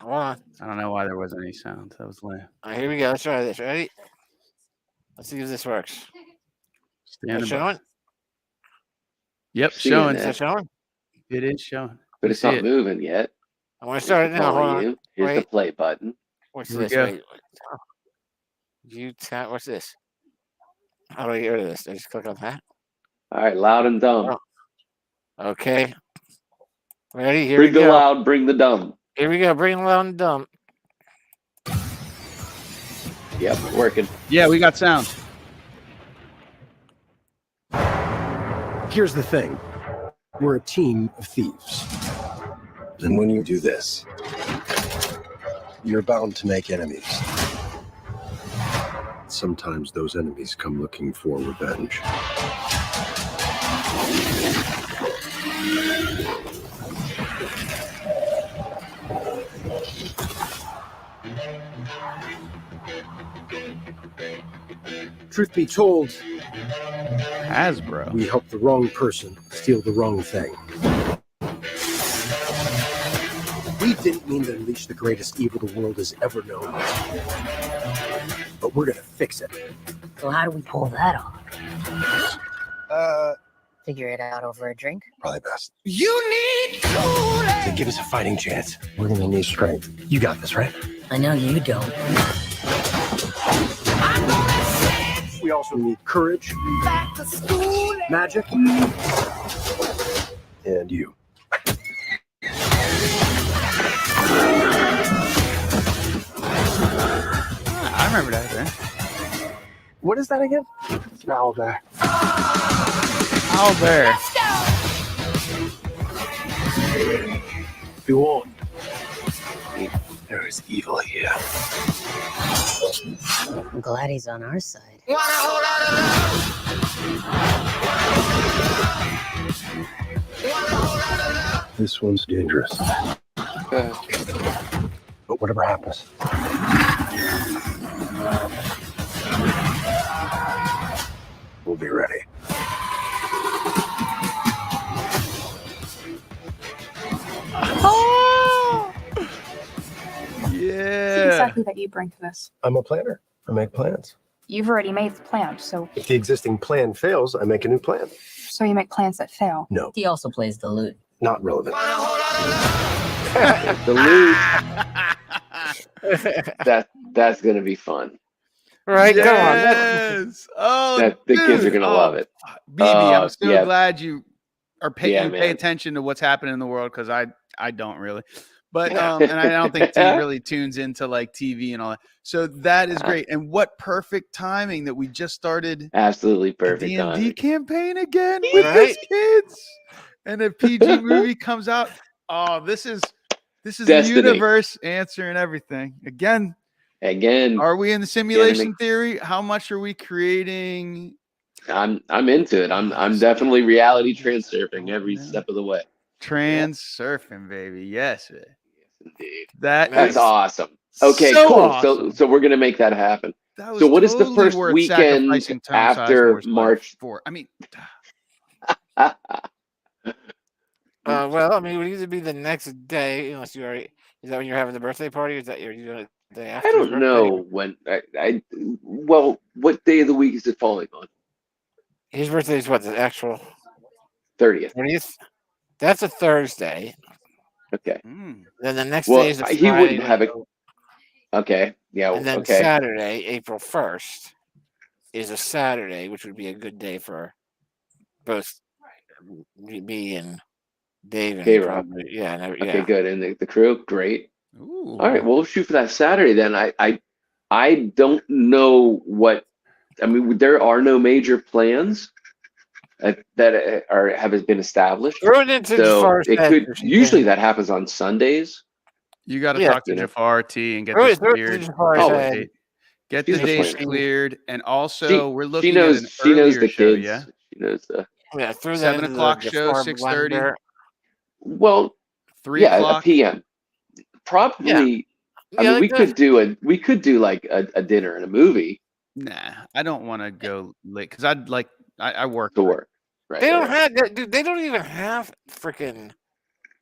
Hold on. I don't know why there wasn't any sound. That was lame. All right, here we go. Let's try this. Ready? Let's see if this works. Stand Is by. it showing? Yep, Seeing showing. Is that. it showing? It is showing. But We it's see not it. moving yet. I want Here's to start it the now. Hold on. volume. Here's the Wait. play button. What's Here we this? go. Wait. You tap. What's this? How do I get rid of this? I just click on that. All right, loud and dumb. Oh. Okay. Ready? Here Bring we the go. loud, bring the dumb. Here we go. Bring loud and dumb. Yep, working. Yeah, we got sound. Here's the thing. We're a team of thieves. And when you do this, you're bound to make enemies. Sometimes those enemies come looking for revenge. Truth be told, Hasbro. We help the wrong person steal the wrong thing. We didn't mean to unleash the greatest evil the world has ever known. But we're gonna fix it. So how do we pull that off? Figure it out over a drink? Probably best. You need to give us a fighting chance. We're gonna need strength. You got this, right? I know you don't. We also need courage, magic, and you. I remember that then. What is that again? It's an owl bear. Owl bear. Go on. There is evil here. I'm glad he's on our side. This one's dangerous. But whatever happens, we'll be ready. What Yeah. exactly that you bring to this? I'm a planner. I make plans. You've already made the plan, so If the existing plan fails, I make a new plan. you make plans that fail. No, He also plays the lute. not relevant. The loot. That's gonna be fun. Right? Come on. Yes. Oh, The kids are dude. gonna love it. BB, I'm so yeah. glad you are pay Yeah, you pay man. attention to what's happening in the world because I don't really. But and I don't think T really tunes into like TV and all that. So that is great. And what perfect timing that we just started Absolutely a perfect. D&D timing. campaign again with Right? these kids. And a PG movie comes out. Oh, this is the Destiny. universe answering everything. Again, Again, are we in the simulation theory? How much are we creating? I'm into it. I'm definitely reality transurfing every step of the way. Trans surfing, baby. Yes, man. Indeed. That That's is awesome. Okay, so cool. awesome. So we're gonna make that happen. That was So what is the totally first worth weekend sacrificing Tom after Sizemore's life March? for? I mean, Well, I mean, it would either be the next day, unless you already. Is that when you're having the birthday party? Or is that you're doing it the day after? I his don't birthday? know when. Well, what day of the week is it falling on? His birthday is what, the actual 30th. 20th? That's a Thursday. Okay. mm, Then the next Well, day is a Friday. he wouldn't have it. Okay. Yeah. And then Okay. Saturday, April 1st, is a Saturday, which would be a good day for both me and Dave. And K-Rob. probably, yeah, and Okay. yeah. Good. And the crew, great. ooh. All right. Well, we'll shoot for that Saturday then. I don't know what. I mean, there are no major plans that have been established. Throw it into So Jafar's it head could if you usually can. that happens on Sundays. You got to Yeah, talk to you know. Jafar T and get Throw this it through cleared. Jafar's Oh, head. Date. Get She's the the dates planner. cleared, and also we're She looking knows. at an She knows earlier the show. kids. Yeah, She knows the. Yeah, throw that 7 into o'clock the show, Jafar 6:30, blender. Well, 3 yeah, a o'clock. PM. Probably. I Yeah, mean, like we could do like a dinner and a movie Nah, I don't want to go late because I work. to work. Right. They don't right. have that, dude. They don't even have freaking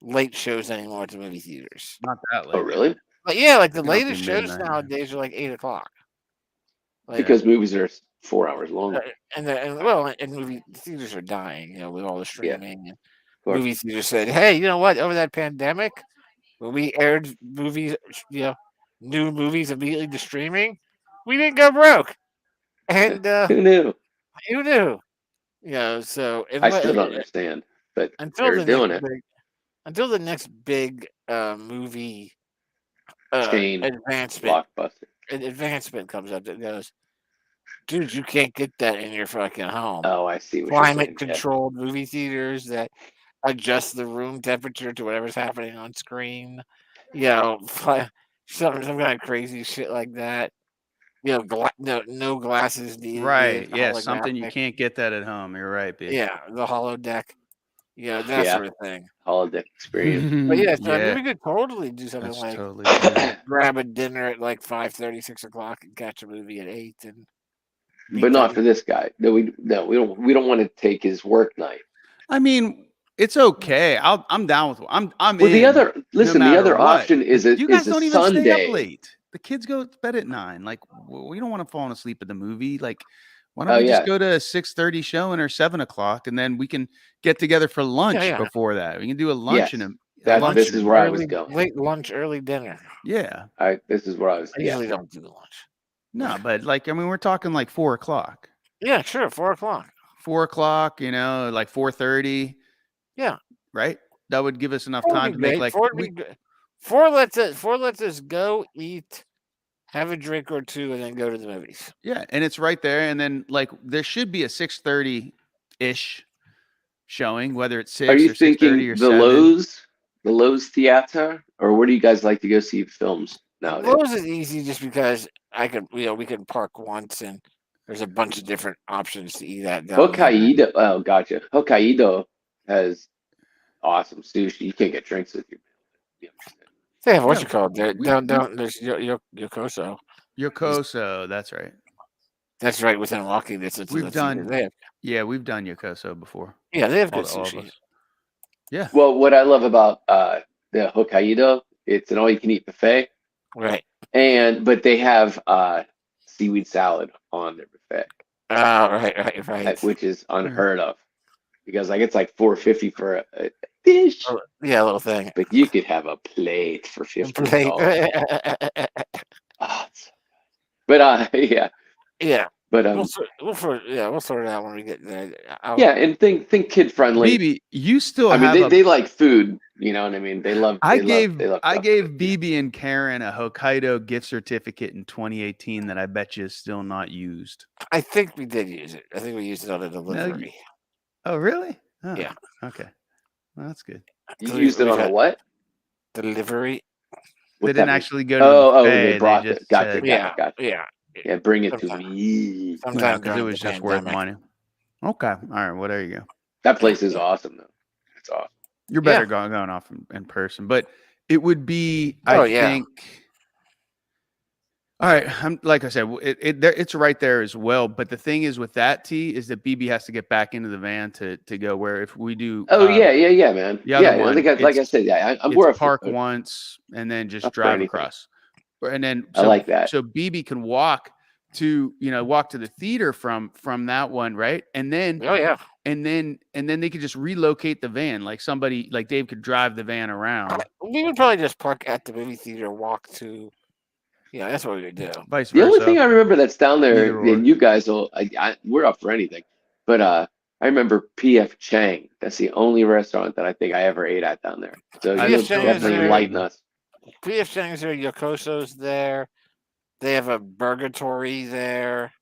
late shows anymore at the movie theaters. Not that late. Oh, really? But yeah, like the They don't do latest shows midnight. nowadays are like 8 o'clock. Because movies are 4 hours long. and movie theaters are dying. You know, with all the streaming and Of course. movie theaters said, "Hey, you know what? Over that pandemic, when we aired movies, new movies immediately to streaming, we didn't go broke." And Who knew? who knew? You know, so I still don't understand, but they're doing it. Until the next big movie Chain advancement blockbuster. comes up that goes, dude, you can't get that in your fucking home. Oh, I see. What you're Climate saying, yeah. controlled movie theaters that adjust the room temperature to whatever's happening on screen. You know, some kind of crazy shit like that. You know, no glasses needed. Right. Yeah. Something you holographic. can't get that at home. You're right, B. Yeah, the holodeck. Yeah, that Yeah. sort of thing. Holodeck experience. But yeah, so I yeah, mean, we could totally do something that's like totally true. grab a dinner at like 5:30, 6 o'clock, and catch a movie at 8, and but not for this guy. No, we don't want to take his work night. I mean, it's okay. I'm down with. I'm Well, the in, other no the matter other what. option is You guys a don't even stay up Sunday. late. The kids go to bed at 9. Like, we don't want to fall asleep at the movie. Like, why don't Oh we just yeah, go to a 6:30 showing or 7 o'clock, and then we can get together for lunch yeah. before that. We can do a lunch yes. and a That lunch. this is where I was Early, going. late lunch, early dinner. Yeah. This is where I was. I Yeah. usually don't do lunch. No, but like, I mean, we're talking like 4 o'clock. Yeah, sure. 4 o'clock. 4 o'clock, you know, like 4:30. Yeah. Right? That would give us enough 4 would time be to make great. like 4 would be good. 4 lets us go eat, have a drink or two, and then go to the movies. yeah, and it's right there. And then like there should be a 6:30-ish showing, whether it's 6 Are you or 6:30 thinking or the 7. Lowe's Theater, or where do you guys like to go see films nowadays? Lowe's is easy just because we can park once and there's a bunch of different options to eat at. down there. Hokkaido. Oh, gotcha. Hokkaido has awesome sushi. You can't get drinks with your. They have what Yeah, you call it. There, we- down there's Yokoso. Yokoso, that's right. That's right within walking distance. We've of the theater. done- we've done Yokoso before. Yeah, they have All, good all of sushi. us. Yeah. Well, what I love about the Hokkaido, it's an all-you-can-eat buffet, Right. but they have seaweed salad on their buffet, Oh, right. which is unheard of, because like it's like $4.50 for a dish, Oh, yeah, a little thing. but you could have a plate for $50. But yeah, yeah. but We'll sort it out when we get there. yeah, and think kid friendly. BB, you still I mean, have they like food, you know what I mean? They love. I they gave love I stuff. gave BB and Karen a Hokkaido gift certificate in 2018 that I bet you is still not used. I think we did use it. I think we used it on a delivery. Oh, really? Oh, Yeah. Okay. Well, that's good. You used it on a what? Delivery. They What's didn't that mean? actually go to Oh, the buffet. they brought it. just Gotcha, said, gotcha. Yeah. Yeah, bring it to Sometime. me. Sometimes because it was just worth money. Okay. All right. Well, there you go. That place is awesome, though. It's awesome. You're better going off in person, but it would be, Oh, I yeah. think. All right, like I said, it's right there as well. But the thing is with that T is that BB has to get back into the van to go where if we do. Oh yeah, man. The other Yeah, one, like I said, yeah, I'm it's more park once and then just up for drive anything. across, and then I like that. So BB can walk to the theater from that one, right? And then Oh yeah. and then they could just relocate the van. Like somebody like Dave could drive the van around. We would probably just park at the movie theater, walk to. Yeah, that's what we would do. Vice The versa. only thing I remember that's down there, Either or. and you guys will, we're up for anything, but I remember P.F. Chang. That's the only restaurant that I think I ever ate at down there. So P.F. you'll Chang is definitely there. lighten us. P.F. Chang's there, Yokoso's there. They have a Burgatory there.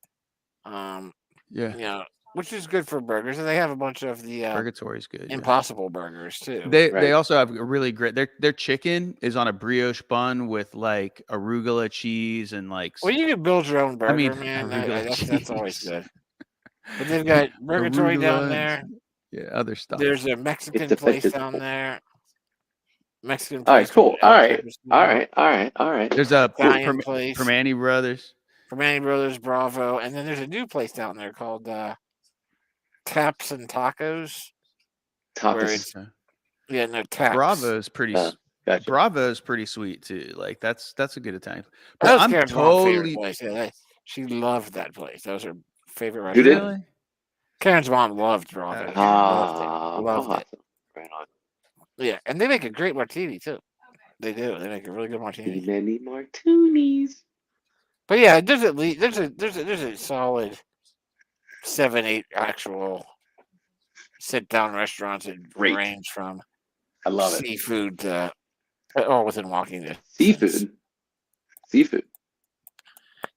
Yeah. Which is good for burgers, and they have a bunch of the Purgatory's good. yeah. Impossible burgers too. They Right. also have a really great. Their chicken is on a brioche bun with like arugula cheese and like. Well, you can build your own burger, man. arugula That's always cheese. good. But they've got Burgatory down Arugula there. and- Yeah, other stuff. There's a Mexican It's place offensive. down there. Mexican All right, place. cool. called All El right, Pepper all right. There's a Italian place. Permani Brothers. Permani Brothers, Bravo, and then there's a new place down there called Taps and Tacos. Where Tapas. it's Taps. Bravo's pretty. Gotcha. Bravo's pretty sweet too. Like that's a good Italian. That But was I'm Karen's mom's favorite totally. place. Yeah, she loved that place. That was her favorite Who restaurant. did? Really? Karen's mom loved Bravo. Ah, Loved it. awesome. Right on. Yeah, and they make a great martini too. They do. They make a really good martini. Many martinis. But yeah, there's at least there's a solid 7-8 actual sit down restaurants that Great. range from I love it. seafood to all within walking distance. Seafood.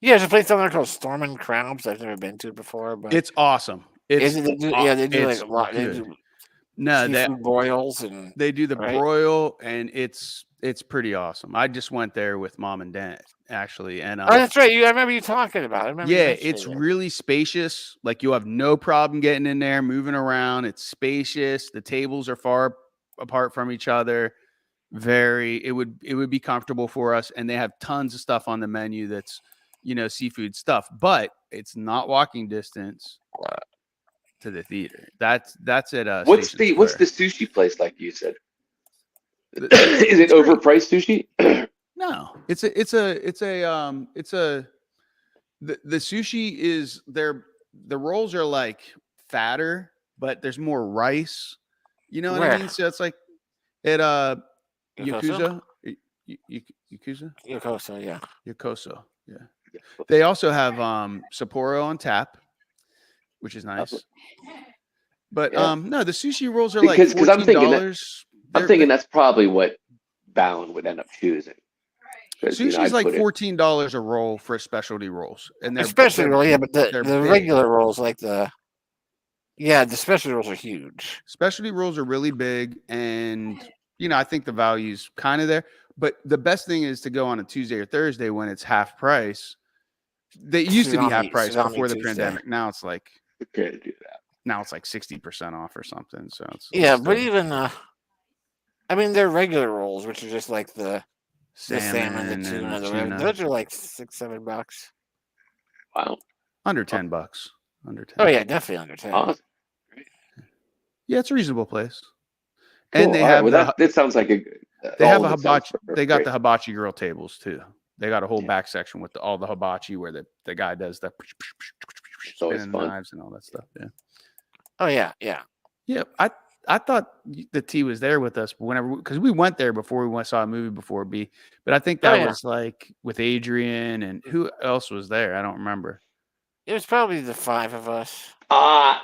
Yeah, there's a place down there called Storm and Crabs. I've never been to before, but It's awesome. It's they do like it's a lot. They good. do No, seafood boils and they do the right? broil, and it's pretty awesome. I just went there with mom and dad actually, and oh, that's right. I remember you talking about it. I remember you yeah, mentioning it's it. really spacious. Like you have no problem getting in there, moving around. It's spacious. The tables are far apart from each other. It would be comfortable for us, and they have tons of stuff on the menu that's seafood stuff. But it's not walking distance to the theater. That's at What's Station what's the Square. sushi place like you said? The- Is it it's great. overpriced sushi? No, it's a the sushi is the rolls are like fatter, but there's more rice. You know what I Where? mean? So it's like at Yokoso? Yakuza? Yokoso, yeah. Yokoso. Yeah. They also have Sapporo on tap, which is nice. Lovely. But Yeah. no, the sushi rolls are Because like I'm thinking $14. I'm thinking that's probably what Bound would end up choosing. 'Cause, Sushi's I'd like put it- $14 a roll for specialty rolls, and they're Especially roll, yeah, but the they're big. regular rolls like the specialty rolls are huge. Specialty rolls are really big, and I think the value's kind of there. But the best thing is to go on a Tuesday or Thursday when it's half price. They used to be half price Tsunami before the Tuesday. pandemic. Now it's like Okay, do that. now it's like 60% off or something. So it's Yeah, but still even I mean they're regular rolls, which are just like the salmon, the and tuna, the whatever. tuna. Those are like $6-7. Wow. Under $10. Under 10. Oh yeah, definitely under 10. Awesome. Yeah, it's a reasonable place. Cool. And they All right, have well, that sounds like a they have all a of it sounds hibachi. They got great. the hibachi grill tables too. They got a whole Yeah. back section with all the hibachi where the guy does the always spinning fun. knives and all that stuff. Yeah. Oh yeah, yeah. Yeah. I thought the T was there with us because we went there before saw a movie before B. But I think that yeah. was like with Adrian and who else was there? I don't remember. It was probably the 5 of us.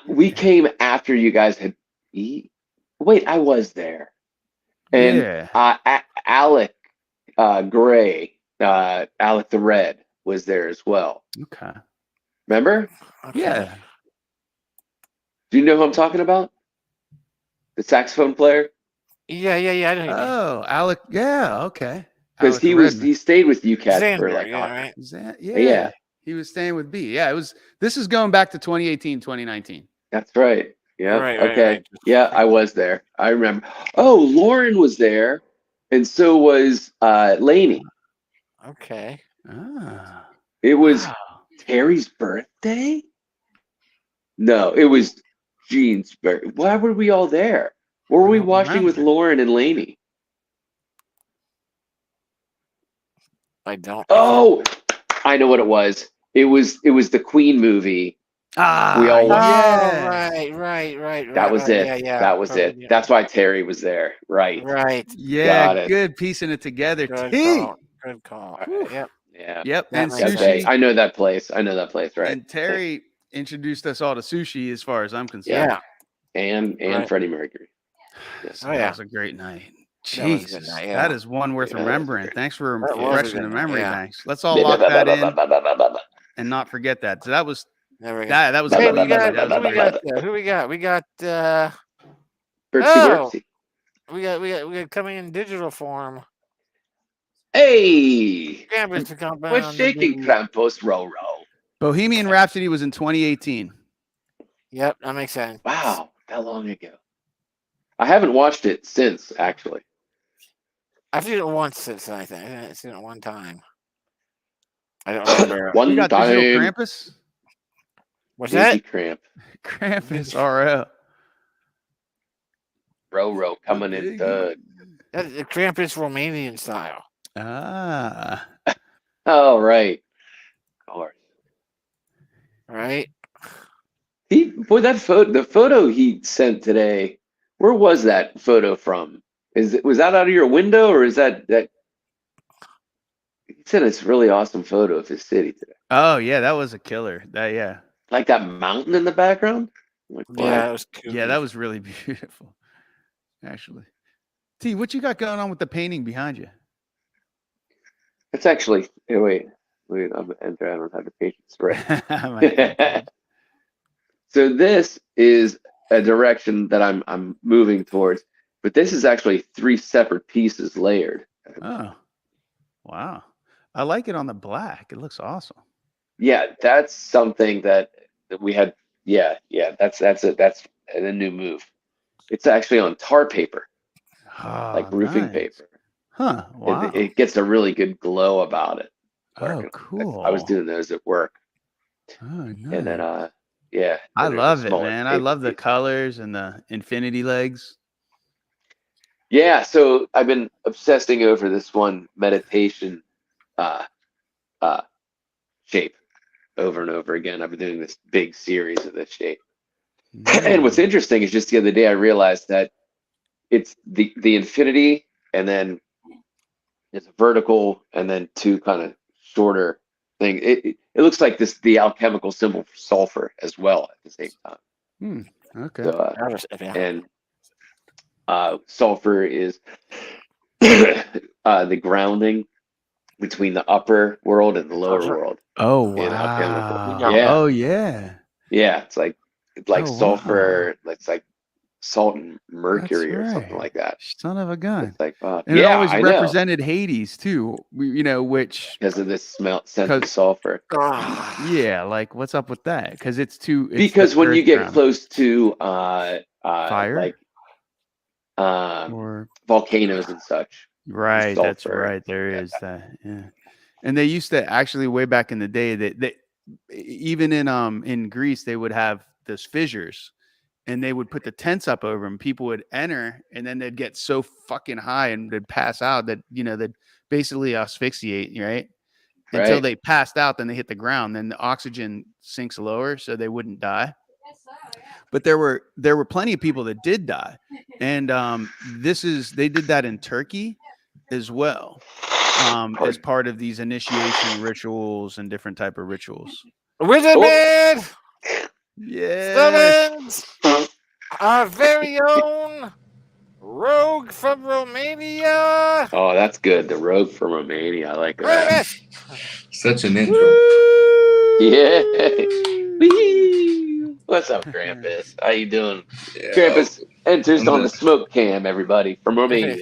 We came after you guys had eat. Wait, I was there. And Yeah. Alec Gray, Alec the Red was there as well. Okay. Remember? Okay. Yeah. Do you know who I'm talking about? The saxophone player? Yeah. I know. who you mean. Oh, Alec. Yeah. Okay. Because Alec he stayed with UCAT for Xander, like right? Yeah. He was staying with B. Yeah, this is going back to 2018, 2019. That's right. Yeah. Right, okay. right. Yeah, I was there. I remember. Oh, Lauren was there, and so was Lainey. Okay. Ah. It was Wow. Terry's birthday? No, it was Jean's birthday. Why were we all there? What were I we don't watching with remember. Lauren and Lainey? I don't. Oh, I know what it was. It was the Queen movie. Ah, We all Oh, went- yeah. right. That was it. Yeah. That was it. Yeah. That's why Terry was there. Right. Right. Yeah, Got it. good piecing it together. Good T. call. Good call. Whew. Yep. Yeah. Yep, That and makes Okay. sushi. I know that place. Right. And Terry introduced us all to sushi, as far as I'm concerned. Yeah. And Right. Freddie Mercury. Yes. Oh, That yeah. was a great night. That was a good Jesus, night, yeah. that is one worth Yeah, that was remembering. great. Thanks for That was a refreshing good the night, memory yeah. banks. Let's all lock that in and not forget that. So that was There we go. that was Hey, a we clean got. one. That was a Who we great got? one. Who we got? We got. Birdsey Oh! Birdsey. We got coming in digital form. Hey! Krampus to come What's on the shaking, big- Krampus? Row. Bohemian Rhapsody was in 2018. Yep, that makes sense. Wow, that long ago. I haven't watched it since, actually. I've seen it once since I think. I've seen it one time. I don't remember. One You got time. digital Krampus? What's Easy that? Cramp. Krampus RL. Row coming in third. That's the Krampus Romanian style. Ah. Oh, right. Of course. Right? The photo he sent today, where was that photo from? Was that out of your window, or is that he sent this really awesome photo of his city today? Oh yeah, that was a killer. Yeah. Like that mountain in the background? Like, Yeah, wow. it was kooky. Yeah, that was really beautiful. Actually. T, what you got going on with the painting behind you? It's actually, hey, wait, I'm enter. I don't have the patience, right? My- So this is a direction that I'm moving towards, but this is actually 3 separate pieces layered. Oh. Wow. I like it on the black. It looks awesome. Yeah, that's something that we had. Yeah, that's it. That's a new move. It's actually on tar paper, like Oh, roofing nice. paper. Huh. Wow. It gets a really good glow about it. Oh, cool. I was doing those at work. Oh, nice. And then yeah, I then there's a love it, smaller man. I table love the piece. colors and the infinity legs. Yeah, so I've been obsessing over this one meditation uh shape over and over again. I've been doing this big series of this shape. And what's interesting is just the other day I realized that it's the infinity, and then it's a vertical, and then two kind of shorter thing. It looks like the alchemical symbol for sulfur as well at the same time. Okay. So Yeah. and sulfur is the grounding between the upper world and the lower world Oh, in alchemical. wow. Yeah, Oh, yeah. yeah. It's like Oh, wow. sulfur. It's like salt and That's mercury or something right. like that. Son of a gun. It's like, And it yeah, always I know, represented Hades too. Which because of this scent of 'cause- sulfur. yeah, like what's up with that? Because it's the Because when you earth get ground. close to Fire like or volcanoes and such, right, that's sulfur. right. There is that. Yeah. And they used to actually way back in the day that even in Greece they would have those fissures, and they would put the tents up over them. People would enter, and then they'd get so fucking high and they'd pass out that they'd basically asphyxiate, right? Until Right. they passed out, then they hit the ground. Then the oxygen sinks lower, so they wouldn't die. But there were plenty of people that did die, and they did that in Turkey as well, as part of these initiation rituals and different type of rituals. Wizard Man! Yeah. Summons our very own rogue from Romania. Oh, that's good. The rogue from Romania. I like that. Such an intro. Yeah. Whee! What's up, Krampus? How you doing? Yeah, Krampus enters I'm on the- the smoke cam, everybody, from Romania.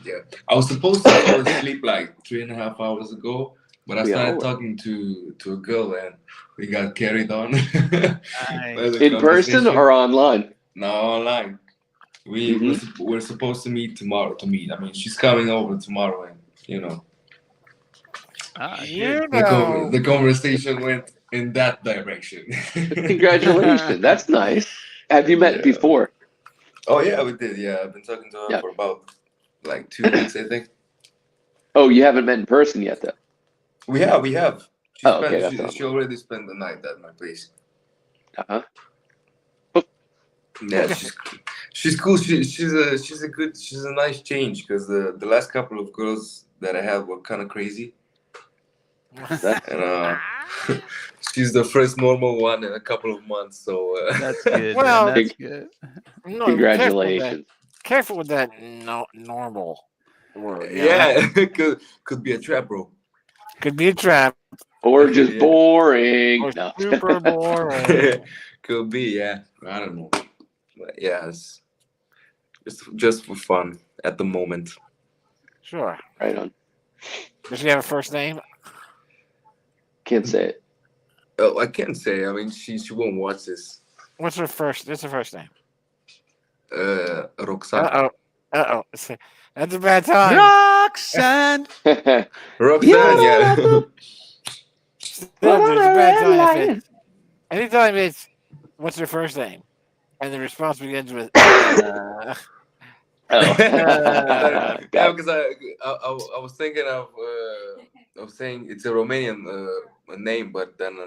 Yeah, I was supposed to fall asleep like 3.5 hours ago, but I We all started were. talking to a girl and we got carried on. Nice. In person or online? No, online. We're supposed to meet tomorrow. I mean, she's coming over tomorrow, and the conversation went in that direction. Congratulations. That's nice. Have you met before? Oh yeah, we did. Yeah, I've been talking to her for about like 2 weeks, I think. Oh, you haven't met in person yet, though. We have. Okay, She already spent the night at my place. Yeah, she's cool. She's a nice change, because the last couple of girls that I had were kind of crazy. And she's the first normal one in a couple of months, so that's good. Well, man, that's good. No, congratulations. Careful with that normal word. Yeah, could be a trap, bro. Could be a trap. Or just boring. Or No. super boring. Could be, yeah. I don't know. But yeah, it's just for fun at the moment. Sure. Right on. Does she have a first name? Can't say it. Oh, I can't say. I mean, she won't watch this. What's her first name? Roxanne. Uh-oh. That's a bad time. Roxanne. Roxanne, yeah. There's a bad time if it's, anytime it's, what's her first name? And the response begins with, Yeah, because I was thinking of saying it's a Romanian name, but then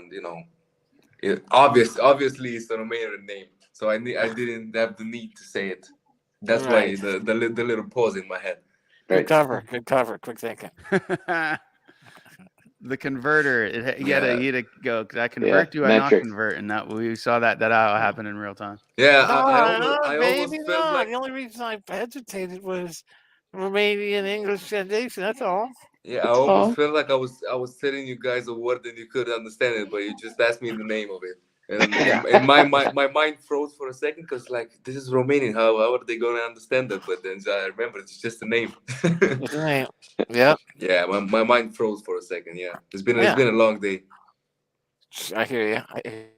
obviously it's a Romanian name, so I didn't have the need to say it. That's why the little pause in my head. Good cover. Quick thinking. The converter. You had to go. Did I convert? Do I not convert? And that we saw that happen in real time. Yeah, I almost felt like the only reason I hesitated was Romanian English Foundation. That's all. Yeah, I almost felt like I was telling you guys a word and you couldn't understand it, but you just asked me the name of it, and my mind froze for a second, because like, this is Romanian. How are they gonna understand that? But then I remember it's just a name. It's a name. Yeah. Yeah, my mind froze for a second. Yeah, it's been a long day. I hear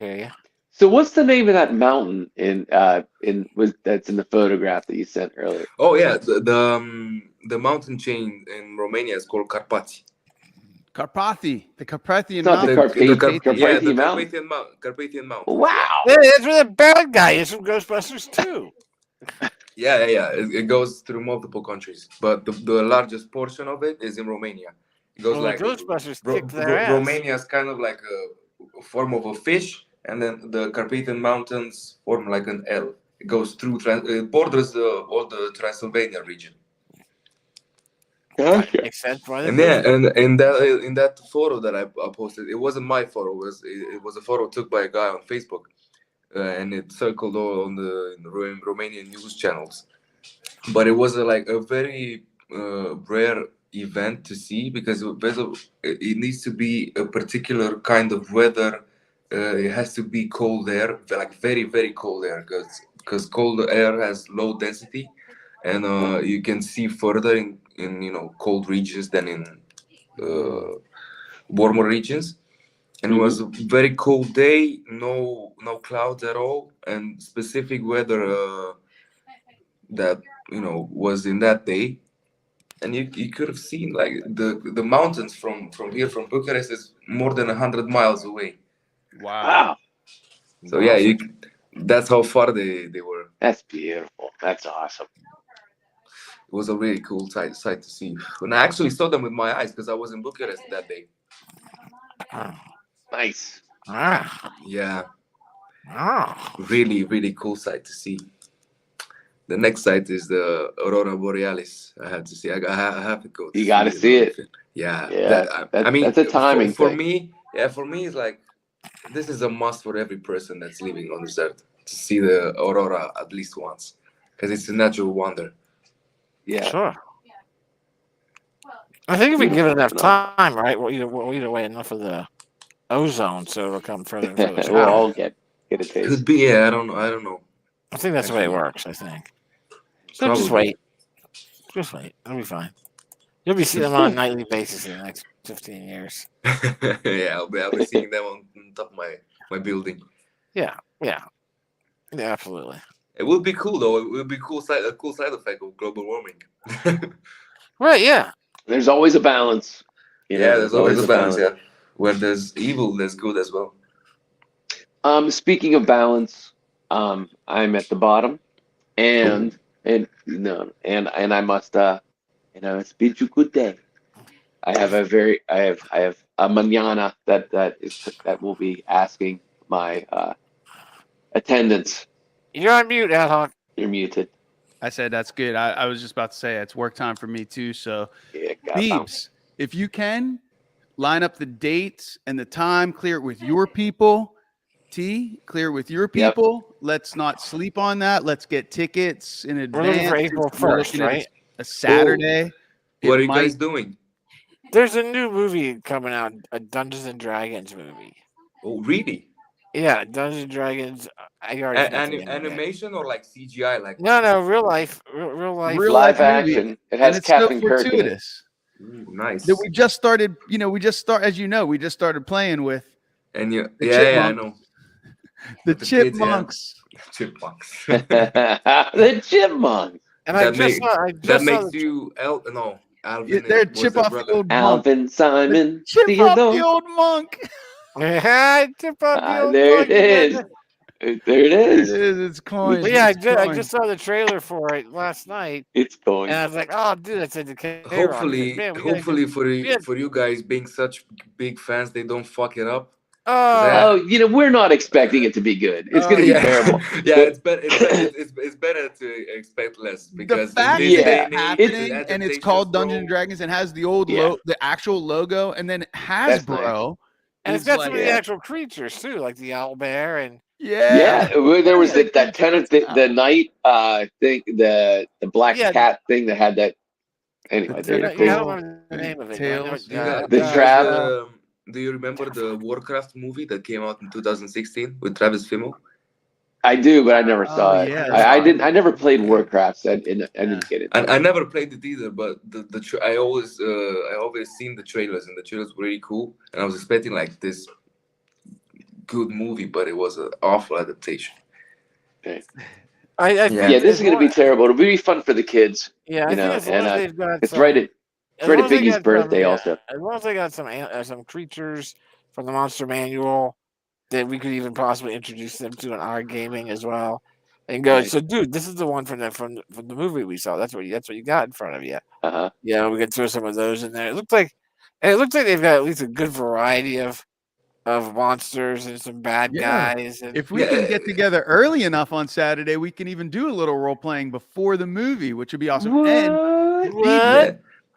you. So what's the name of that mountain that's in the photograph that you sent earlier? Oh yeah, the mountain chain in Romania is called Carpați. Carpathy, the Carpathian It's not the Mountains. Carpathian Mountains? Carpathian Mountains. Wow. Yeah, that's where the bad guy is from Ghostbusters 2. Yeah. It goes through multiple countries, but the largest portion of it is in Romania. It goes Well, like the Ghostbusters kicked their ass. Romania is kind of like a form of a fish, and then the Carpathian Mountains form like an L. It goes through, it borders all the Transylvania region. Okay. Makes sense. Why And they yeah, moved it. and in that photo that I posted, it wasn't my photo. It was a photo took by a guy on Facebook, and it circled all on the Romanian news channels. But it was like a very rare event to see because it needs to be a particular kind of weather. It has to be cold air, like very very cold air, because cold air has low density, and you can see further in cold regions than in warmer regions. And it was a very cold day, no clouds at all, and specific weather that was in that day. And you could have seen like the mountains from here, from Bucharest, is more than 100 miles away. Wow. So yeah, that's how far they were. That's beautiful. That's awesome. It was a really cool sight to see. And I actually saw them with my eyes because I was in Bucharest that day. Nice. Yeah. Really, really cool sight to see. The next sight is the Aurora Borealis. I had to see. I have to go. You got to see it. Yeah. Yeah. I mean, that's a timing for thing. me. Yeah, for me, it's like this is a must for every person that's living on this earth to see the aurora at least once, because it's a natural wonder. Yeah. Sure. I think if we give it enough time, right? We'll eat away enough of the ozone so it'll come further and further. We'll all get a taste. Could be. Yeah, I don't know. I think that's the way it works. I think. So Probably. just wait. Just wait. It'll be fine. You'll be seeing them on a nightly basis in the next 15 years. Yeah, I'll be seeing them on top of my building. Yeah, absolutely. It would be cool though. It would be a cool side effect of global warming. Right, yeah. There's always a balance. Yeah, there's always a balance. Yeah, where there's evil, there's good as well. Speaking of balance, I'm at the bottom, and I must it's bid you good day. I have a manana that will be asking my attendance. You're on mute, Ad Hoc. You're muted. I said that's good. I was just about to say it's work time for me too. So, Yeah, Beebs, if you can line up the dates and the time, clear it with your people. Clear it with your people. Yep. Let's not sleep on that. Let's get tickets in advance. We're looking for April 1st, right? A Saturday. What are you guys doing? There's a new movie coming out, a Dungeons and Dragons movie. Oh, really? Yeah, Dungeons and Dragons. Animation or like CGI? Like no, real life, real life, live action. It has Captain Kirk in it. Ooh, nice. That we just started. We just started playing with. And I know. The chipmunks. Chipmunks. The chipmunks. And that makes you Alvin. They're chip off the old Alvin, Simon, chip off the old monk. Chip off the old there monk. it is. There it is. It's coins. Yeah, I just saw the trailer for it last night. It's going. And I was like, oh, dude, that's a Hopefully for you guys being such big fans, they don't fuck it up. We're not expecting it to be good. It's going to be terrible. Yeah, it's better to expect less because the fact it's happening and it's called Dungeons and Dragons and has the old the actual logo, and then Hasbro, and it's got some of the actual creatures too, like the owl bear and there was that tenant the night thing, the black cat thing that had that. Anyway, I don't remember the name of it. The Trav. Do you remember the Warcraft movie that came out in 2016 with Travis Fimmel? I do, but I never saw it. Yeah, I didn't. I never played Warcraft. So I didn't get it. I never played it either, but I always seen the trailers, and the trailers were really cool. And I was expecting like this good movie, but it was an awful adaptation. Okay. This is going to be terrible. It'll be fun for the kids. Yeah, it's right. as right long at as they Biggie's got birthday also. As long as they got some creatures from the Monster Manual that we could even possibly introduce them to in our gaming as well, and go. Right. So, dude, this is the one from the movie we saw. That's what you got in front of you. Uh-huh. Yeah, we could throw some of those in there. It looks like they've got at least a good variety of monsters and some bad Yeah. guys. And If we can get together early enough on Saturday, we can even do a little role playing before the movie, which would be awesome. And what? Yeah.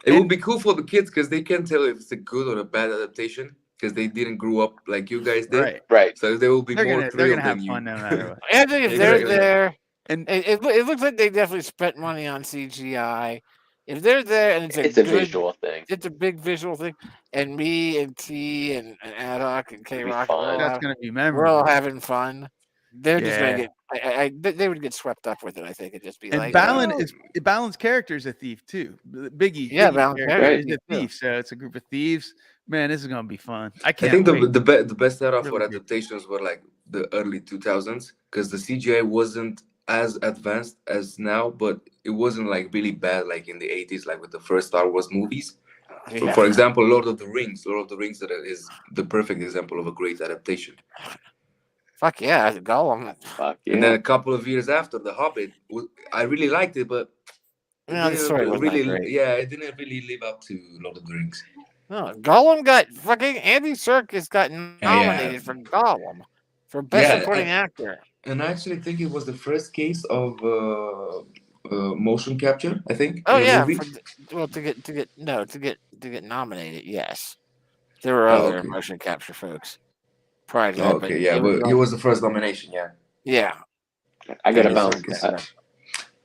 It would be cool for the kids because they can't tell if it's a good or a bad adaptation because they didn't grow up like you guys did. right. So they will be They're more gonna thrilled have than you. fun no matter what. I think if they're Exactly. there, And it looks like they definitely spent money on CGI. If they're there and It's a visual thing. it's a big visual thing, and me and T and Addoc and K It'll be Rock, fun. that's gonna be we're memorable. all having fun. They're just gonna Yeah. get. They would get swept up with it. I think it'd just be And like Balance character is a thief too. Biggie, Yeah, Biggie's Balance character character is is a too. thief. So it's a group of thieves. Man, this is gonna be fun. I I can't think wait. the best era for Really good. adaptations were like the early 2000s because the CGI wasn't as advanced as now, but it wasn't like really bad like in the 80s, like with the first Star Wars movies. For example, Lord of the Rings that is the perfect example of a great adaptation. fuck yeah, Gollum. Fuck And then yeah. a couple of years after, The Hobbit, I really liked it, but No, the story wasn't that great. it didn't really live up to Lord of the Rings. No, Gollum got fucking Andy Serkis got nominated for Gollum for best Yeah, supporting actor. And I actually think it was the first case of motion capture. I think. Oh in a yeah, movie. to get nominated. Yes, there were other okay. motion capture folks prior to that. Okay, yeah, but he was the first nomination. Yeah. Yeah. I gotta Andy bounce. Serkis.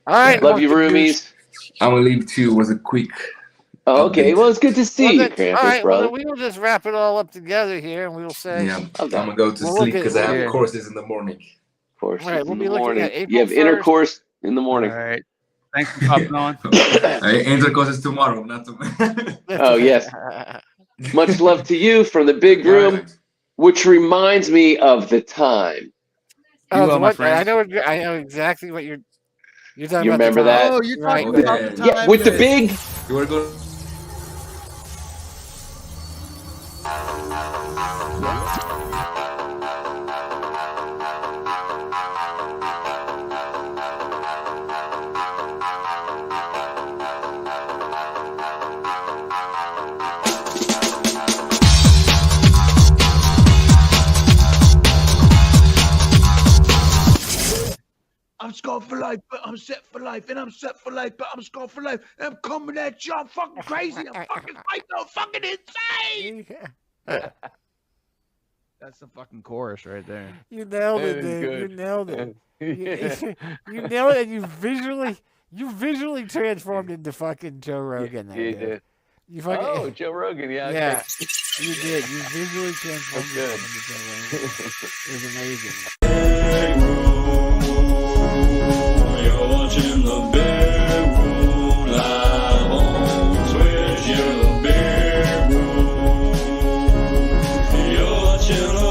All right, Love you, Monkey roomies. I'm gonna leave too. Was a quick. Oh, okay, update. well, it's good to see you, all Krampus, right, brother. well, we will just wrap it all up together here, and we will say, Yeah, I'm Okay. gonna go to We'll sleep look at- because I have Yeah. courses in the morning. Of course, All right, it's we'll in be the looking morning. at April You have 1st. intercourse in the All morning. right. Thanks for popping on. Intercourse tomorrow, not tomorrow. Oh, yes. Much love to you from the big room, Alright. which reminds me of the time. Oh, will, my what? friend. I know exactly what you're talking You about. the remember time. that? Oh, you're Right. talking about the Yeah, time Yeah, with the that- big. You were going. I'm scarred for life, but I'm set for life, and I'm set for life, but I'm scarred for life. And I'm coming at you. I'm fucking crazy. I'm fucking psycho, fucking insane. That's the fucking chorus right there. You nailed it, That is dude. You good. nailed it. Yeah. You nailed it, and you visually transformed into fucking Joe Rogan there, You dude. did. You fucking Oh, Joe Rogan. Yeah. yeah, you did. You visually transformed That's yourself into Joe Rogan. It was amazing. You're watching the big room live on Twitch. You're the big room. You're watching the